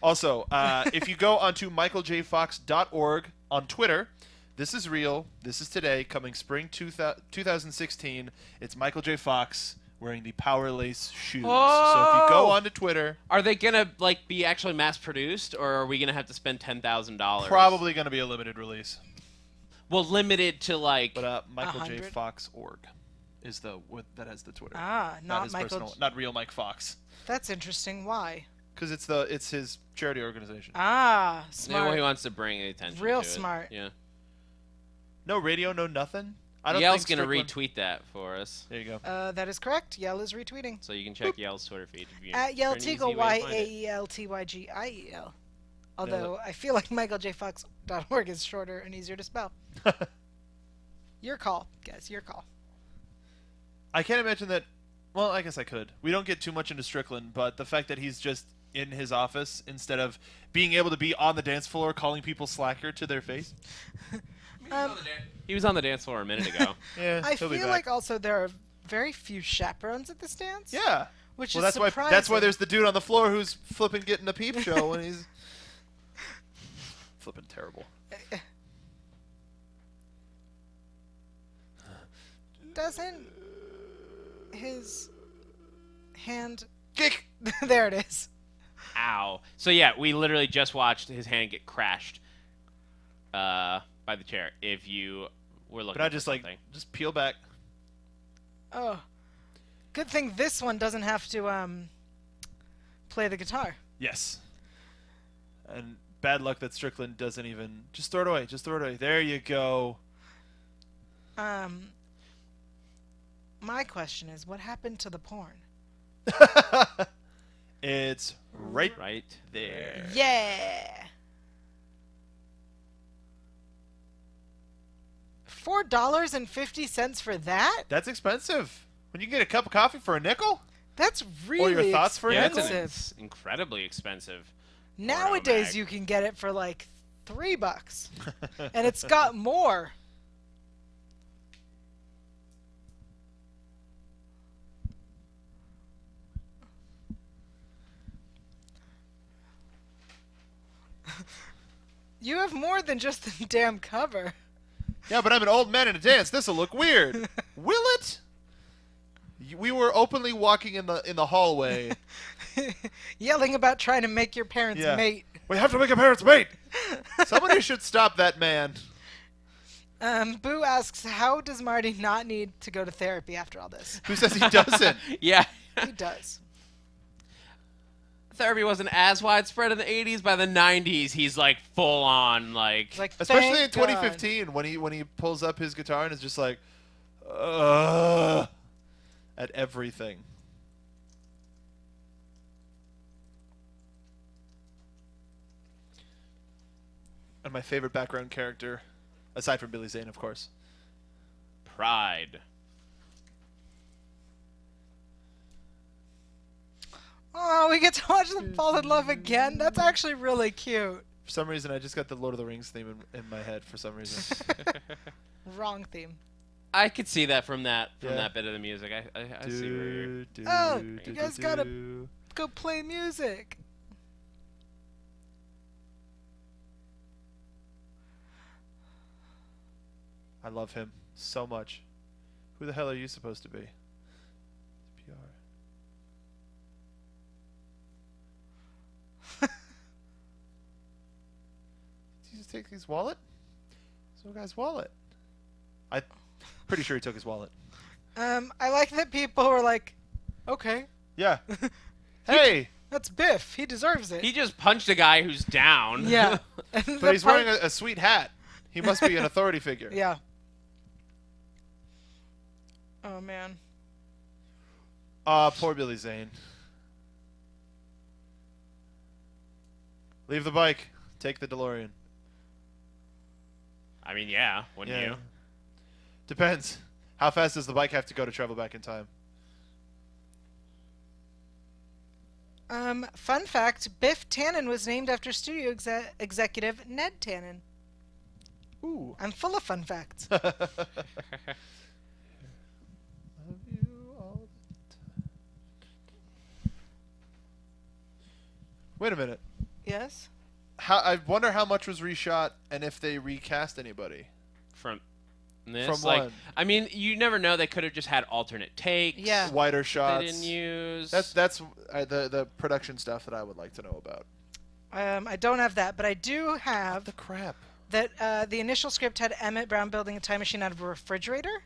Also, if you go onto michaeljfox.org on Twitter, this is real. This is today, coming spring 2016. It's Michael J. Fox wearing the Power Lace shoes. So if you go Oh! onto Twitter, Are they gonna be actually mass produced, or are we gonna have to spend $10,000? probably going to be a limited release. Well, limited to But $100? michaeljfox.org is that has the Twitter. Ah, not his Michael. personal, not real Mike Fox, That's interesting. Why? because it's his charity organization. Ah, Yeah, smart. well, he wants to bring attention. Real to it. smart. Yeah. No radio, no nothing. I don't Yael's think gonna Strickland- retweet that for us, There you go. That is correct. Yael is retweeting. so you can check Yael's Twitter feed. If you, At for Yael an easy Tygiel, way to find it. YAELTYGIEL. Although I feel like michaeljfox.org is shorter and easier to spell. Your call, guys. Your call. I can't imagine that. Well, I guess I could. We don't get too much into Strickland, but the fact that he's just in his office instead of being able to be on the dance floor calling people slacker to their face. He was on the dance floor a minute ago. Yeah, I he'll be feel back. like also there are very few chaperones at this dance. Yeah. Which Well, is that's surprising. why there's the dude on the floor who's flipping getting a peep show and he's flipping terrible. Doesn't his hand... Kick. There it is. Ow. So yeah, we literally just watched his hand get crashed by the chair. If you were looking But I for just something. just peel back. Oh. Good thing this one doesn't have to play the guitar. Yes. And bad luck that Strickland doesn't even just throw it away. Just throw it away. There you go. My question is, what happened to the porn? It's right there. Yeah. $4.50 for that? That's expensive. When you can get a cup of coffee for a nickel? That's really your thoughts for a Yeah, nickel? it's incredibly expensive. Nowadays, Mag. you can get it for like $3, and it's got more. You have more than just the damn cover. Yeah, but I'm an old man in a dance. This'll look weird. Will it? We were openly walking in the hallway. Yelling about trying to make your parents Yeah. mate. We have to make our parents mate. Somebody should stop that man. Boo asks, how does Marty not need to go to therapy after all this? Who says he doesn't? Yeah. He does. Therapy wasn't as widespread in the 80s. By the 90s, he's like full on like. Like, Especially in thank God. 2015 when he pulls up his guitar and is just like, at everything. And my favorite background character, aside from Billy Zane, of course. Pride. Oh, we get to watch them fall in love again. That's actually really cute. For some reason, I just got the Lord of the Rings theme in my head. For some reason, Wrong theme. I could see that from that Yeah. that bit of the music. I see where you're. Oh, you guys gotta go play music. I love him so much. Who the hell are you supposed to be? PR. Did you just take his wallet? Some guy's wallet. I'm pretty sure he took his wallet. I like that people were like, okay. Yeah. Hey, That's Biff. He deserves it. He just punched a guy who's down. Yeah. but he's wearing a sweet hat. He must be an authority figure. Yeah. Oh, man. Poor Billy Zane. Leave the bike. Take the DeLorean. I mean, yeah, wouldn't you? Depends. How fast does the bike have to go to travel back in time? Fun fact, Biff Tannen was named after studio executive Ned Tannen. Ooh. I'm full of fun facts. Wait a minute. Yes? I wonder how much was reshot and if they recast anybody. From this, From like, one. I mean, you never know. They could have just had alternate takes. Yeah. Wider They shots. didn't use. That's the production stuff that I would like to know about. I don't have that, but I do have The crap. that the initial script had Emmett Brown building a time machine out of a refrigerator.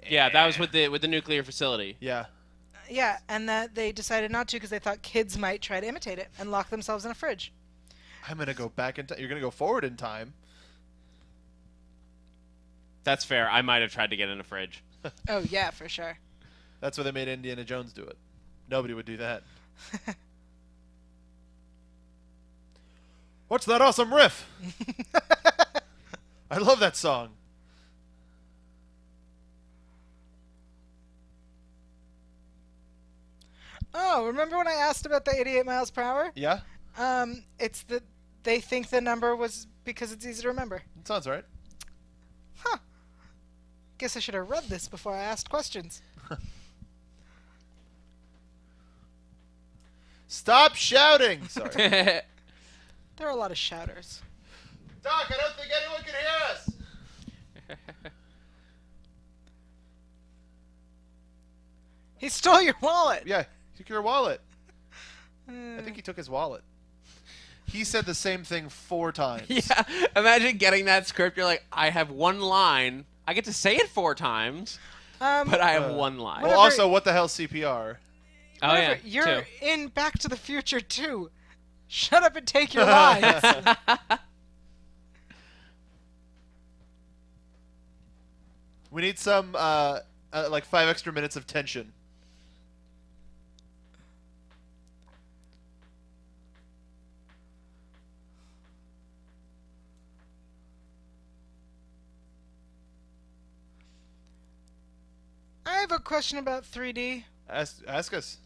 Yeah, that was with the nuclear facility. Yeah. Yeah, and that they decided not to because they thought kids might try to imitate it and lock themselves in a fridge. I'm gonna go back in time. You're gonna go forward in time. That's fair. I might have tried to get in a fridge. Oh, yeah, for sure. That's why they made Indiana Jones do it. Nobody would do that. What's that awesome riff? I love that song. Oh, remember when I asked about the 88 miles per hour? Yeah? It's that they think the number was because it's easy to remember. It sounds right. Huh. Guess I should have read this before I asked questions. Stop shouting! Sorry. There are a lot of shouters. Doc, I don't think anyone can hear us! He stole your wallet! Yeah, he took your wallet. I think he took his wallet. He said the same thing 4 times. Yeah, imagine getting that script. You're like, I have one line. I get to say it 4 times, but I have one line. Well, Whatever- also, what the hell CPR? Oh yeah, Whatever, you're too. in Back to the Future too. Shut up and take your lines. We need some, like 5 extra minutes of tension. I have a question about 3D. Ask us.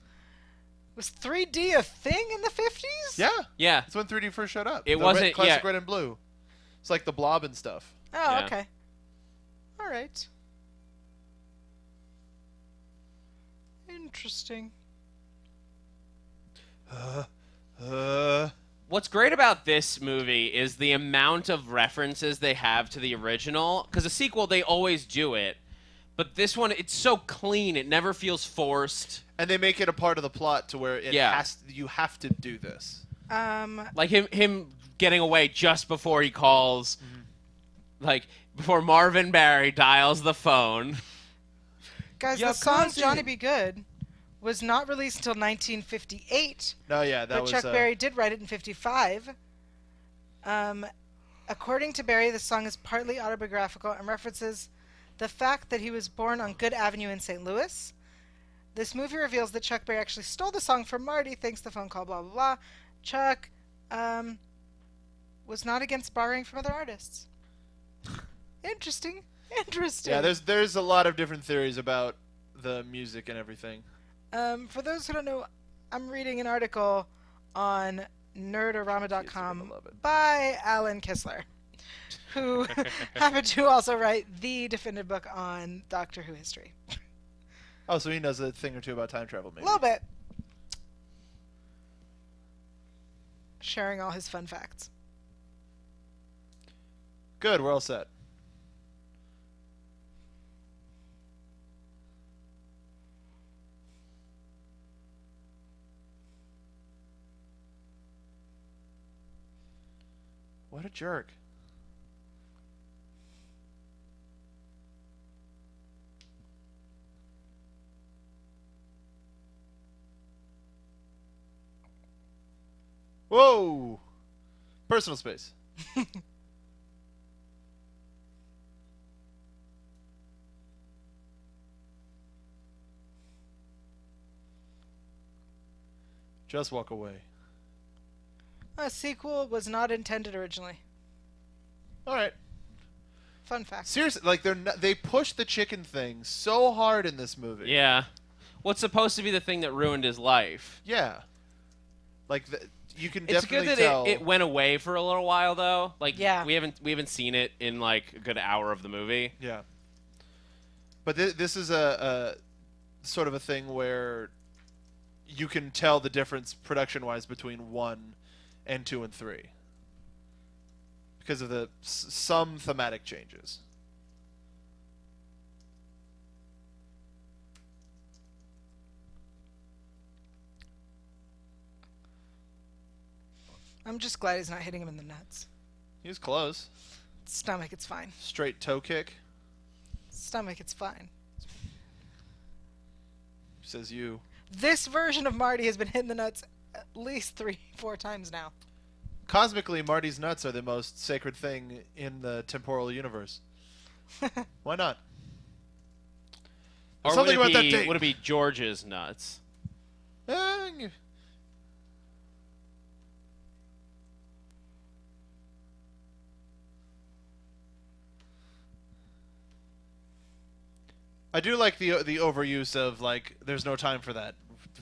Was 3D a thing in the 50s? Yeah. Yeah, That's when 3D first showed up. It The wasn't- classic yeah. red and blue. It's like the Blob and stuff. Oh, Yeah. okay. All right. Interesting. What's great about this movie is the amount of references they have to the original. Because a sequel, they always do it. But this one, it's so clean. It never feels forced. And they make it a part of the plot to where you have to do this. Like him getting away just before he calls. Like, before Marvin Barry dials the phone. Guys, Your the song cousin. Johnny Be Good was not released until 1958. No, yeah, that But was Chuck Berry did write it in 55. According to Berry, the song is partly autobiographical and references the fact that he was born on Good Avenue in St. Louis. This movie reveals that Chuck Berry actually stole the song from Marty thanks to the phone call, blah, blah, blah. Chuck was not against borrowing from other artists. Interesting. Interesting. Yeah, there's a lot of different theories about the music and everything. For those who don't know, I'm reading an article on nerdorama.com Jeez, you're gonna love it. by Alan Kistler, who happened to also write the definitive book on Doctor Who history. Oh, so he knows a thing or two about time travel, A maybe. little bit. Sharing all his fun facts. Good, we're all set. What a jerk. Whoa! Personal space. Just walk away. A sequel was not intended originally. All right. Fun fact. Seriously, like they push the chicken thing so hard in this movie. Yeah. What's supposed to be the thing that ruined his life? Yeah. Like you can It's definitely good that tell. it went away for a little while though. Like Yeah. we haven't seen it in like a good hour of the movie. Yeah. But this is a sort of a thing where you can tell the difference production-wise between 1 and 2 and 3 because of the some thematic changes. I'm just glad he's not hitting him in the nuts. He was close. Stomach, it's fine. Straight toe kick. Stomach, it's fine. Says you. This version of Marty has been hitting the nuts at least 3-4 times now. Cosmically, Marty's nuts are the most sacred thing in the temporal universe. Why not? Or Something would about it that be, date. would it be George's nuts? I do like the overuse of like there's no time for that.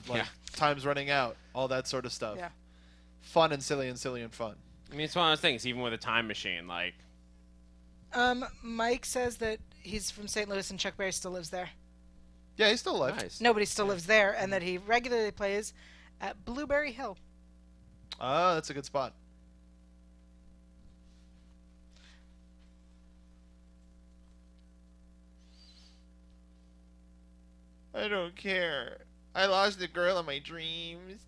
Like Yeah. time's running out, all that sort of stuff. Yeah. Fun and silly and silly and fun. I mean, it's one of those things. Even with a time machine, like Mike says that he's from St. Louis and Chuck Berry still lives there. Yeah, he's still alive. nice. Nobody still lives there, and that he regularly plays at Blueberry Hill. Ah, that's a good spot. I don't care. I lost the girl in my dreams.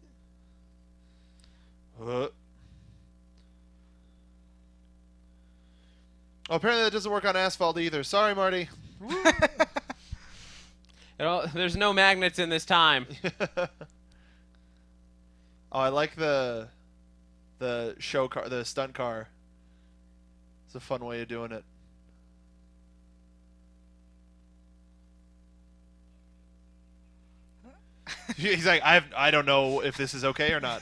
Oh, apparently that doesn't work on asphalt either. Sorry, Marty. There's no magnets in this time. Oh, I like the show car, the stunt car. It's a fun way of doing it. He's like, I don't know if this is okay or not.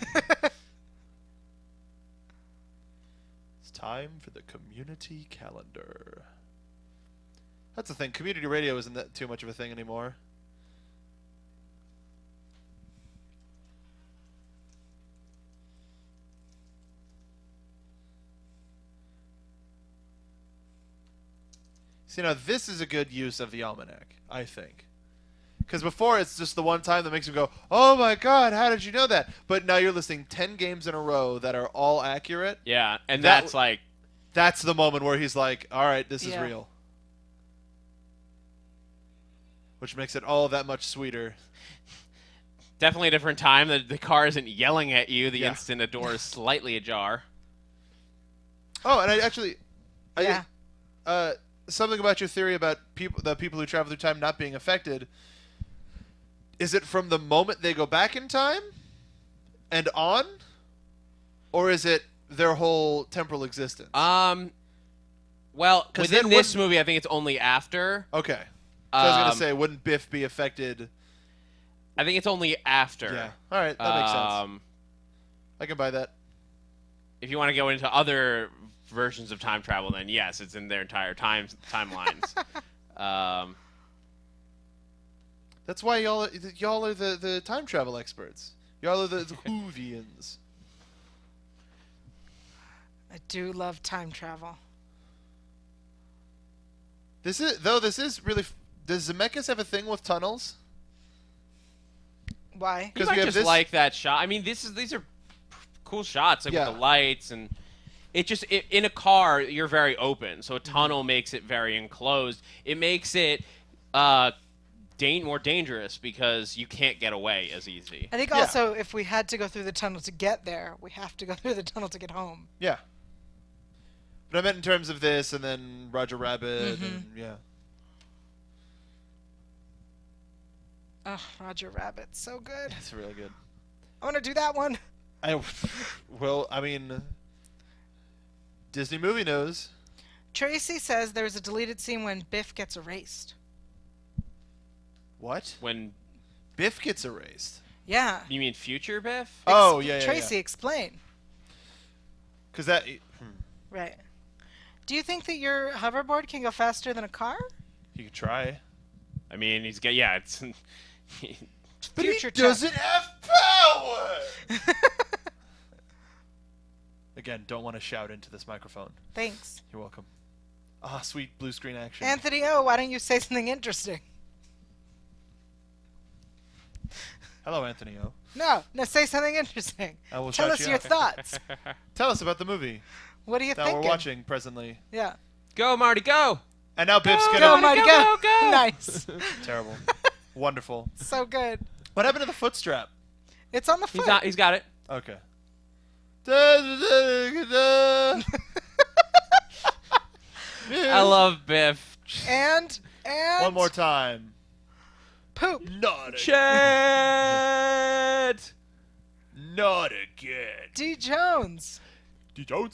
It's time for the community calendar. That's the thing. Community radio isn't that too much of a thing anymore. See, now this is a good use of the almanac, I think. Because before it's just the one time that makes you go, oh my god, how did you know that? But now you're listing 10 games in a row that are all accurate. Yeah, and That that's like That's the moment where he's like, all right, this is Yeah. real. Which makes it all that much sweeter. definitely a different time. The car isn't yelling at you the Yeah. instant a door is slightly ajar. Oh, and I actually... Yeah. Something about your theory about the people who travel through time not being affected. Is it from the moment they go back in time and on? Or is it their whole temporal existence? Well, 'Cause within then this wouldn't- movie, I think it's only after. Okay. So I was going to Um, say, wouldn't Biff be affected? I think it's only after. Yeah. All right, that makes sense. Um, I can buy that. If you want to go into other versions of time travel, then yes, it's in their entire timelines. That's why y'all are the time travel experts. Y'all are the Whovians. I do love time travel. This is really. Does Zemeckis have a thing with tunnels? Why? You Because might we have just this. like that shot. I mean, these are cool shots, like Yeah. with the lights, and in a car you're very open, so a tunnel makes it very enclosed. It makes it more dangerous because you can't get away as easy. I think Yeah. also if we had to go through the tunnel to get there, we have to go through the tunnel to get home. Yeah. But I meant in terms of this, and then Roger Rabbit, Mm-hmm. and yeah. Oh, Roger Rabbit, so good. That's really good. I want to do that one. Well, I mean, Disney movie knows. Tracy says there's a deleted scene when Biff gets erased. What? When Biff gets erased. Yeah. you mean future Biff? Oh, yeah, Tracy, explain. Because that... Right. Do you think that your hoverboard can go faster than a car? You could try. I mean, he's got it's. But Future he doesn't have power! Again, don't want to shout into this microphone. Thanks. You're welcome. Ah, sweet blue screen action. Anthony O, why don't you say something interesting? Hello, Anthony O. No, say something interesting. I will Tell shout us you your out. thoughts. Tell us about the movie What are you that thinking? we're watching presently. Yeah. Go, Marty, go! And now Biff's Go, gonna... Marty, go, go. go. Nice. Terrible. Wonderful. So good. What happened to the foot strap? It's on the foot. He's got it. Okay. I love Biff. And One more time. poop. Not again. Chad! Not again. D. Jones.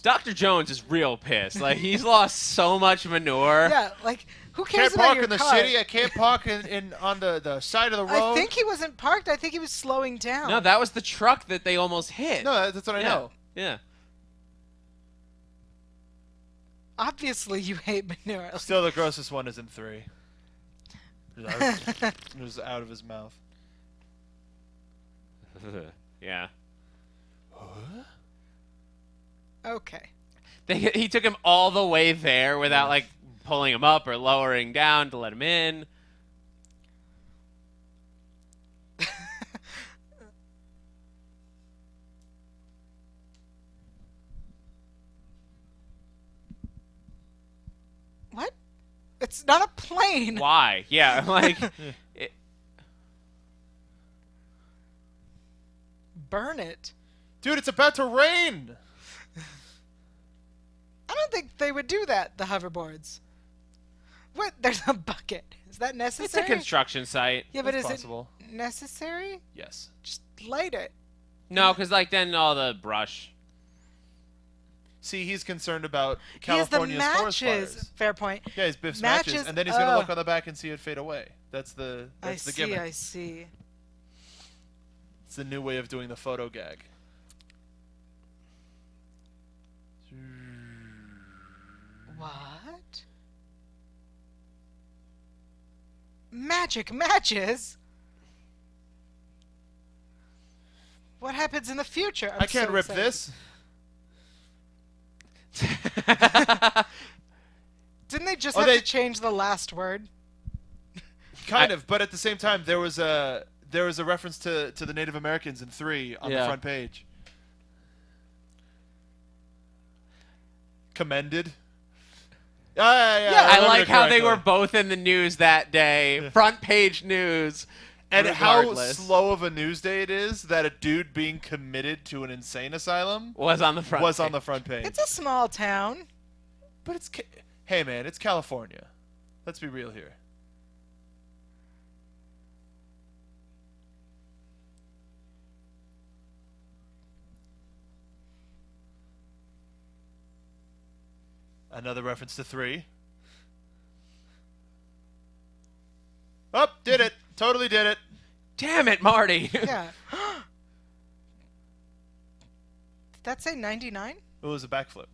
Dr. Jones is real pissed. Like, he's lost so much manure. Yeah, like, who cares Can't about park your in the car? city. I can't park in on the side of the road. I think he wasn't parked. I think he was slowing down. No, that was the truck that they almost hit. No, that's what I know. Yeah. Obviously, you hate manure. Still, the grossest one is in 3. It was out of his mouth. Yeah. Okay. He took him all the way there without, like, pulling him up or lowering down to let him in. What? It's not a plane. Why? Yeah, like... Burn it. Dude, it's about to rain. I don't think they would do that, the hoverboards. What? There's a bucket. Is that It's necessary? a construction site. Yeah, but It's is possible. it necessary? Yes. Just light it. No, because, like, then all the brush... See, he's concerned about He has the California's forest matches. fires. Fair point. Yeah, he's Biff's Matches, matches, and then he's gonna oh. look on the back and see it fade away. That's the I gimmick. I see. It's the new way of doing the photo gag. What? Magic matches? What happens in the future? I can't so rip excited. this. Didn't they just Oh, have they- to change the last word? Kind of, but at the same time, there was a reference to the Native Americans in 3 on the Yeah. front page. Commended. Yeah, I remembered like it how they correctly. were both in the news that day. Front page news. And how regardless. slow of a news day it is that a dude being committed to an insane asylum Was on the front was page. on the front page. It's a small town. But it's hey man, it's California. Let's be real here. Another reference to 3. Oh, did it. Totally did it. Damn it, Marty. Yeah. Did that say 99? It was a backflip.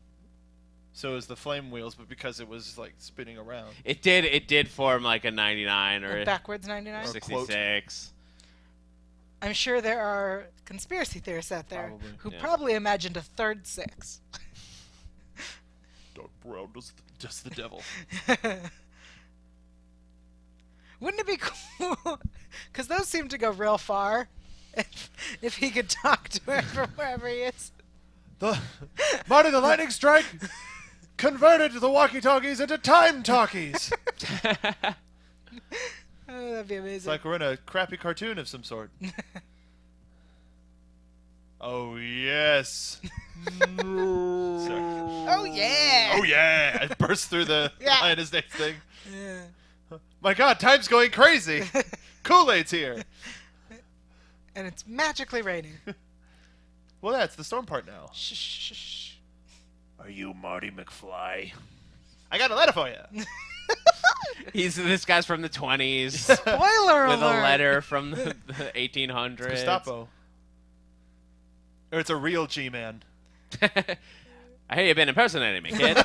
So it was the flame wheels, but because it was like spinning around. It did form like a 99 or Or a backwards 99? 66. Quote. I'm sure there are conspiracy theorists out there Probably. who Yeah. probably imagined a third 6. Dark brown, just the devil. Wouldn't it be cool? Because those seem to go real far. If he could talk to her from wherever he is. Marty the Lightning Strike converted the walkie-talkies into time talkies. Oh, that'd be amazing. It's like we're in a crappy cartoon of some sort. Oh yes. Sorry. Oh, yeah. Oh yeah! I burst through the Yeah. Lioness Day thing. Yeah. My God, time's going crazy. Kool-Aid's here. And it's magically raining. Well, that's the storm part now. Shh, shh, shh. Are you Marty McFly? I got a letter for you. This guy's from the 20s Spoiler with alert. a letter from the 1800s. Gestapo. Or it's a real G-man. I hear you've been impersonating me, kid.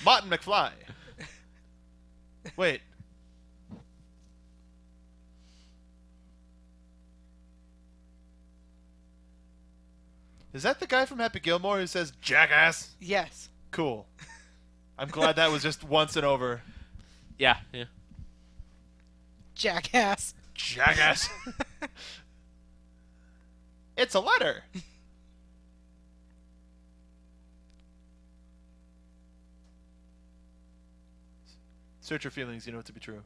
Martin McFly. Wait. Is that the guy from Happy Gilmore who says, jackass? Yes. Cool. I'm glad that was just once and over. Yeah. Jackass. Jackass. It's a letter. Search your feelings, you know it to be true.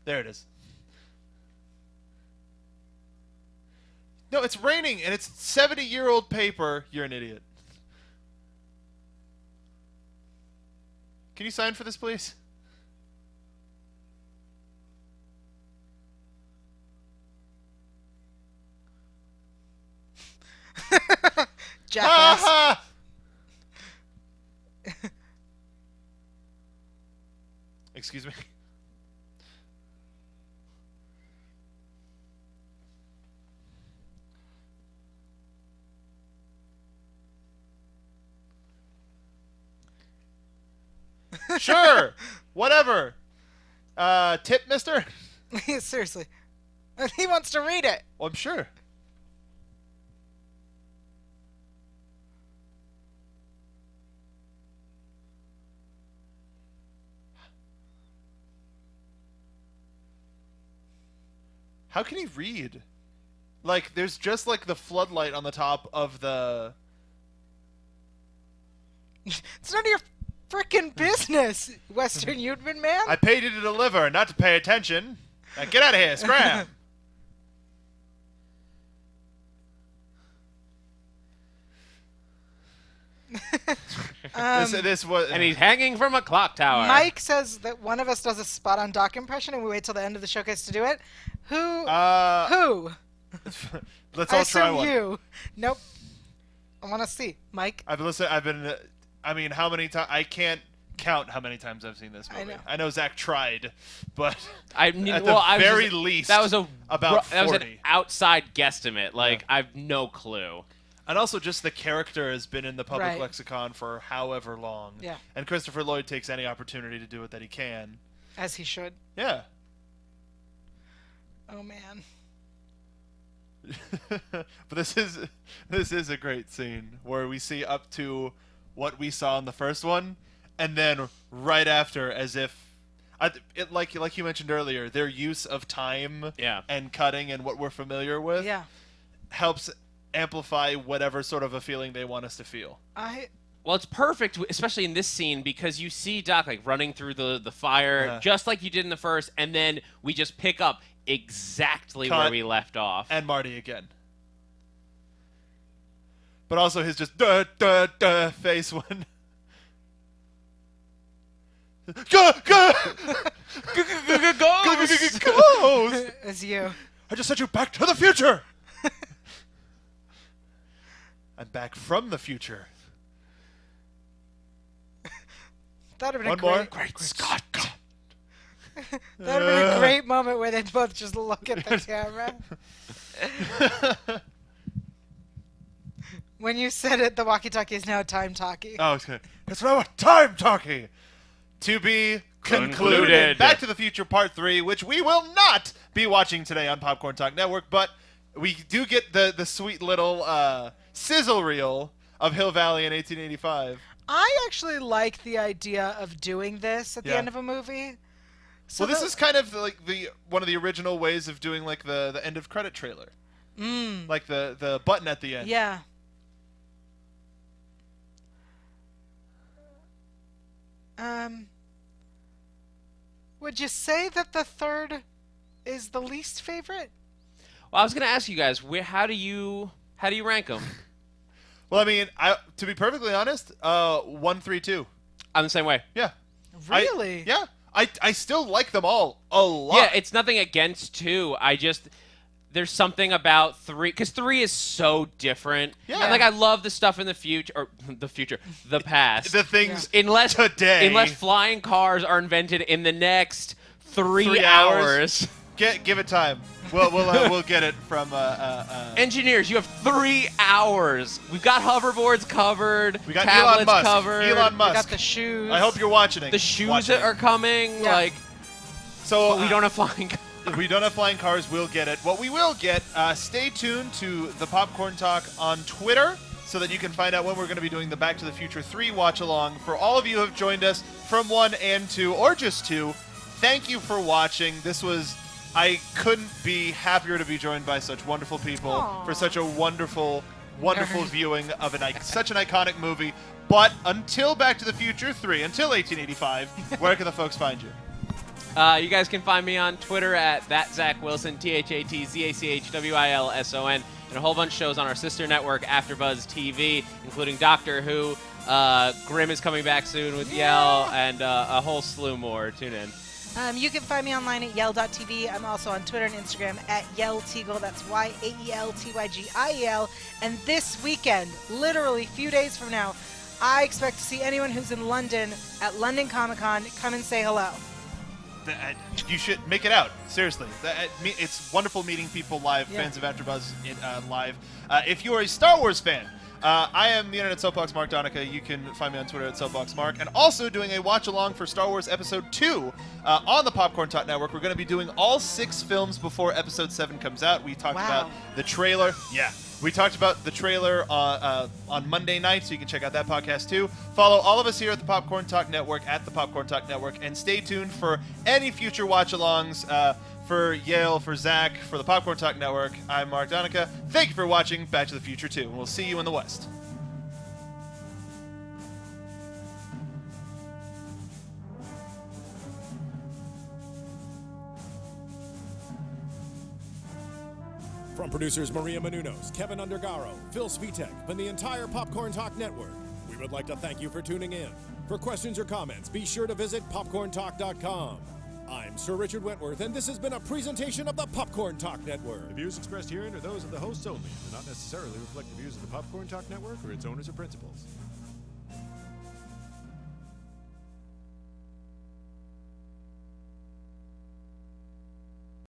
There it is. No, it's raining and it's 70-year-old paper. You're an idiot. Can you sign for this, please? Jackass. Ha Excuse me. Sure. Whatever. Tip, mister? Seriously. He wants to read it. Well, I'm sure. How can he read? Like, there's just, like, the floodlight on the top of the... It's none of your frickin' business, Western Union man. I paid you to deliver, not to pay attention. Now get out of here, scram! This was... And he's hanging from a clock tower. Mike says that one of us does a spot-on Doc impression, and we wait till the end of the showcase to do it. Who? Who? Let's I all try assume one. you. Nope. I want to see. Mike? I've been... I mean, how many times... I can't count how many times I've seen this movie. I know. Zach tried, but at the very least, that was about 40. That was an outside guesstimate. Like, I have no clue. And also, just the character has been in the public Right. lexicon for however long. Yeah. And Christopher Lloyd takes any opportunity to do it that he can. As he should. Yeah. Oh, man. But this is a great scene where we see up to what we saw in the first one, and then right after, as if like you mentioned earlier, their use of time and cutting and what we're familiar with helps amplify whatever sort of a feeling they want us to feel. Well, it's perfect, especially in this scene, because you see Doc like running through the fire, just like you did in the first, and then we just pick up exactly where we left off. And Marty again. But also his just duh face when... Ghost! It's you. I just sent you back to the future! I'm back from the future. That would have been One a more. great... Great Scott! That would have been a great moment where they both just look at the camera. When you said it, the walkie-talkie is now time-talkie. Oh, okay. It's now a time-talkie! To be concluded. Back to the Future Part 3, which we will not be watching today on Popcorn Talk Network, but we do get the sweet little sizzle reel of Hill Valley in 1885. I actually like the idea of doing this at the end of a movie. So well, this is kind of like one of the original ways of doing like the end of credit trailer. Like the button at the end. Yeah. Would you say that the third is the least favorite? Well, I was going to ask you guys, how do you rank them? Well, I mean, to be perfectly honest, 1, 3, 2. I'm the same way. Yeah. Really? I still like them all a lot. Yeah, it's nothing against 2. There's something about 3, because 3 is so different. Yeah. And, like, I love the stuff in the future, the past. The things unless today. Unless flying cars are invented in the next 3 hours. hours. Give it time. We'll get it from Engineers, you have 3 hours. We've got hoverboards covered. We got tablets Elon Musk. covered. Elon We Musk. got the shoes. I hope you're watching it. The shoes that are coming. Yeah. Like, So but we don't have flying cars. If we don't have flying cars, we'll get it. What we will get, stay tuned to the Popcorn Talk on Twitter so that you can find out when we're going to be doing the Back to the Future 3 watch-along. For all of you who have joined us from 1 and 2, or just 2, thank you for watching. I couldn't be happier to be joined by such wonderful people for such a wonderful viewing of such an iconic movie. But until Back to the Future 3, until 1885, where can the folks find you? You guys can find me on Twitter at @ZachWilson, ThatZachWilson, and a whole bunch of shows on our sister network, AfterBuzz TV, including Doctor Who. Grimm is coming back soon with Yael, and a whole slew more. Tune in. You can find me online at Yael.tv. I'm also on Twitter and Instagram at YaelTygiel. That's YaelTygiel. And this weekend, literally a few days from now, I expect to see anyone who's in London at London Comic Con come and say hello. You should make it out. Seriously. It's wonderful meeting people live, fans of AfterBuzz live. If you are a Star Wars fan, I am the Internet Soapbox Mark Donica. You can find me on Twitter at SoapboxMark. And also doing a watch-along for Star Wars Episode 2 on the Popcorn Talk Network. We're going to be doing all 6 films before Episode 7 comes out. We talked about the trailer. Yeah. We talked about the trailer on Monday night, so you can check out that podcast too. Follow all of us here at the Popcorn Talk Network, at the Popcorn Talk Network, and stay tuned for any future watch-alongs for Yael, for Zach, for the Popcorn Talk Network. I'm Mark Donica. Thank you for watching Back to the Future 2, and we'll see you in the West. From producers Maria Menounos, Kevin Undergaro, Phil Svitek, and the entire Popcorn Talk Network, we would like to thank you for tuning in. For questions or comments, be sure to visit popcorntalk.com. I'm Sir Richard Wentworth, and this has been a presentation of the Popcorn Talk Network. The views expressed herein are those of the hosts only and do not necessarily reflect the views of the Popcorn Talk Network or its owners or principals.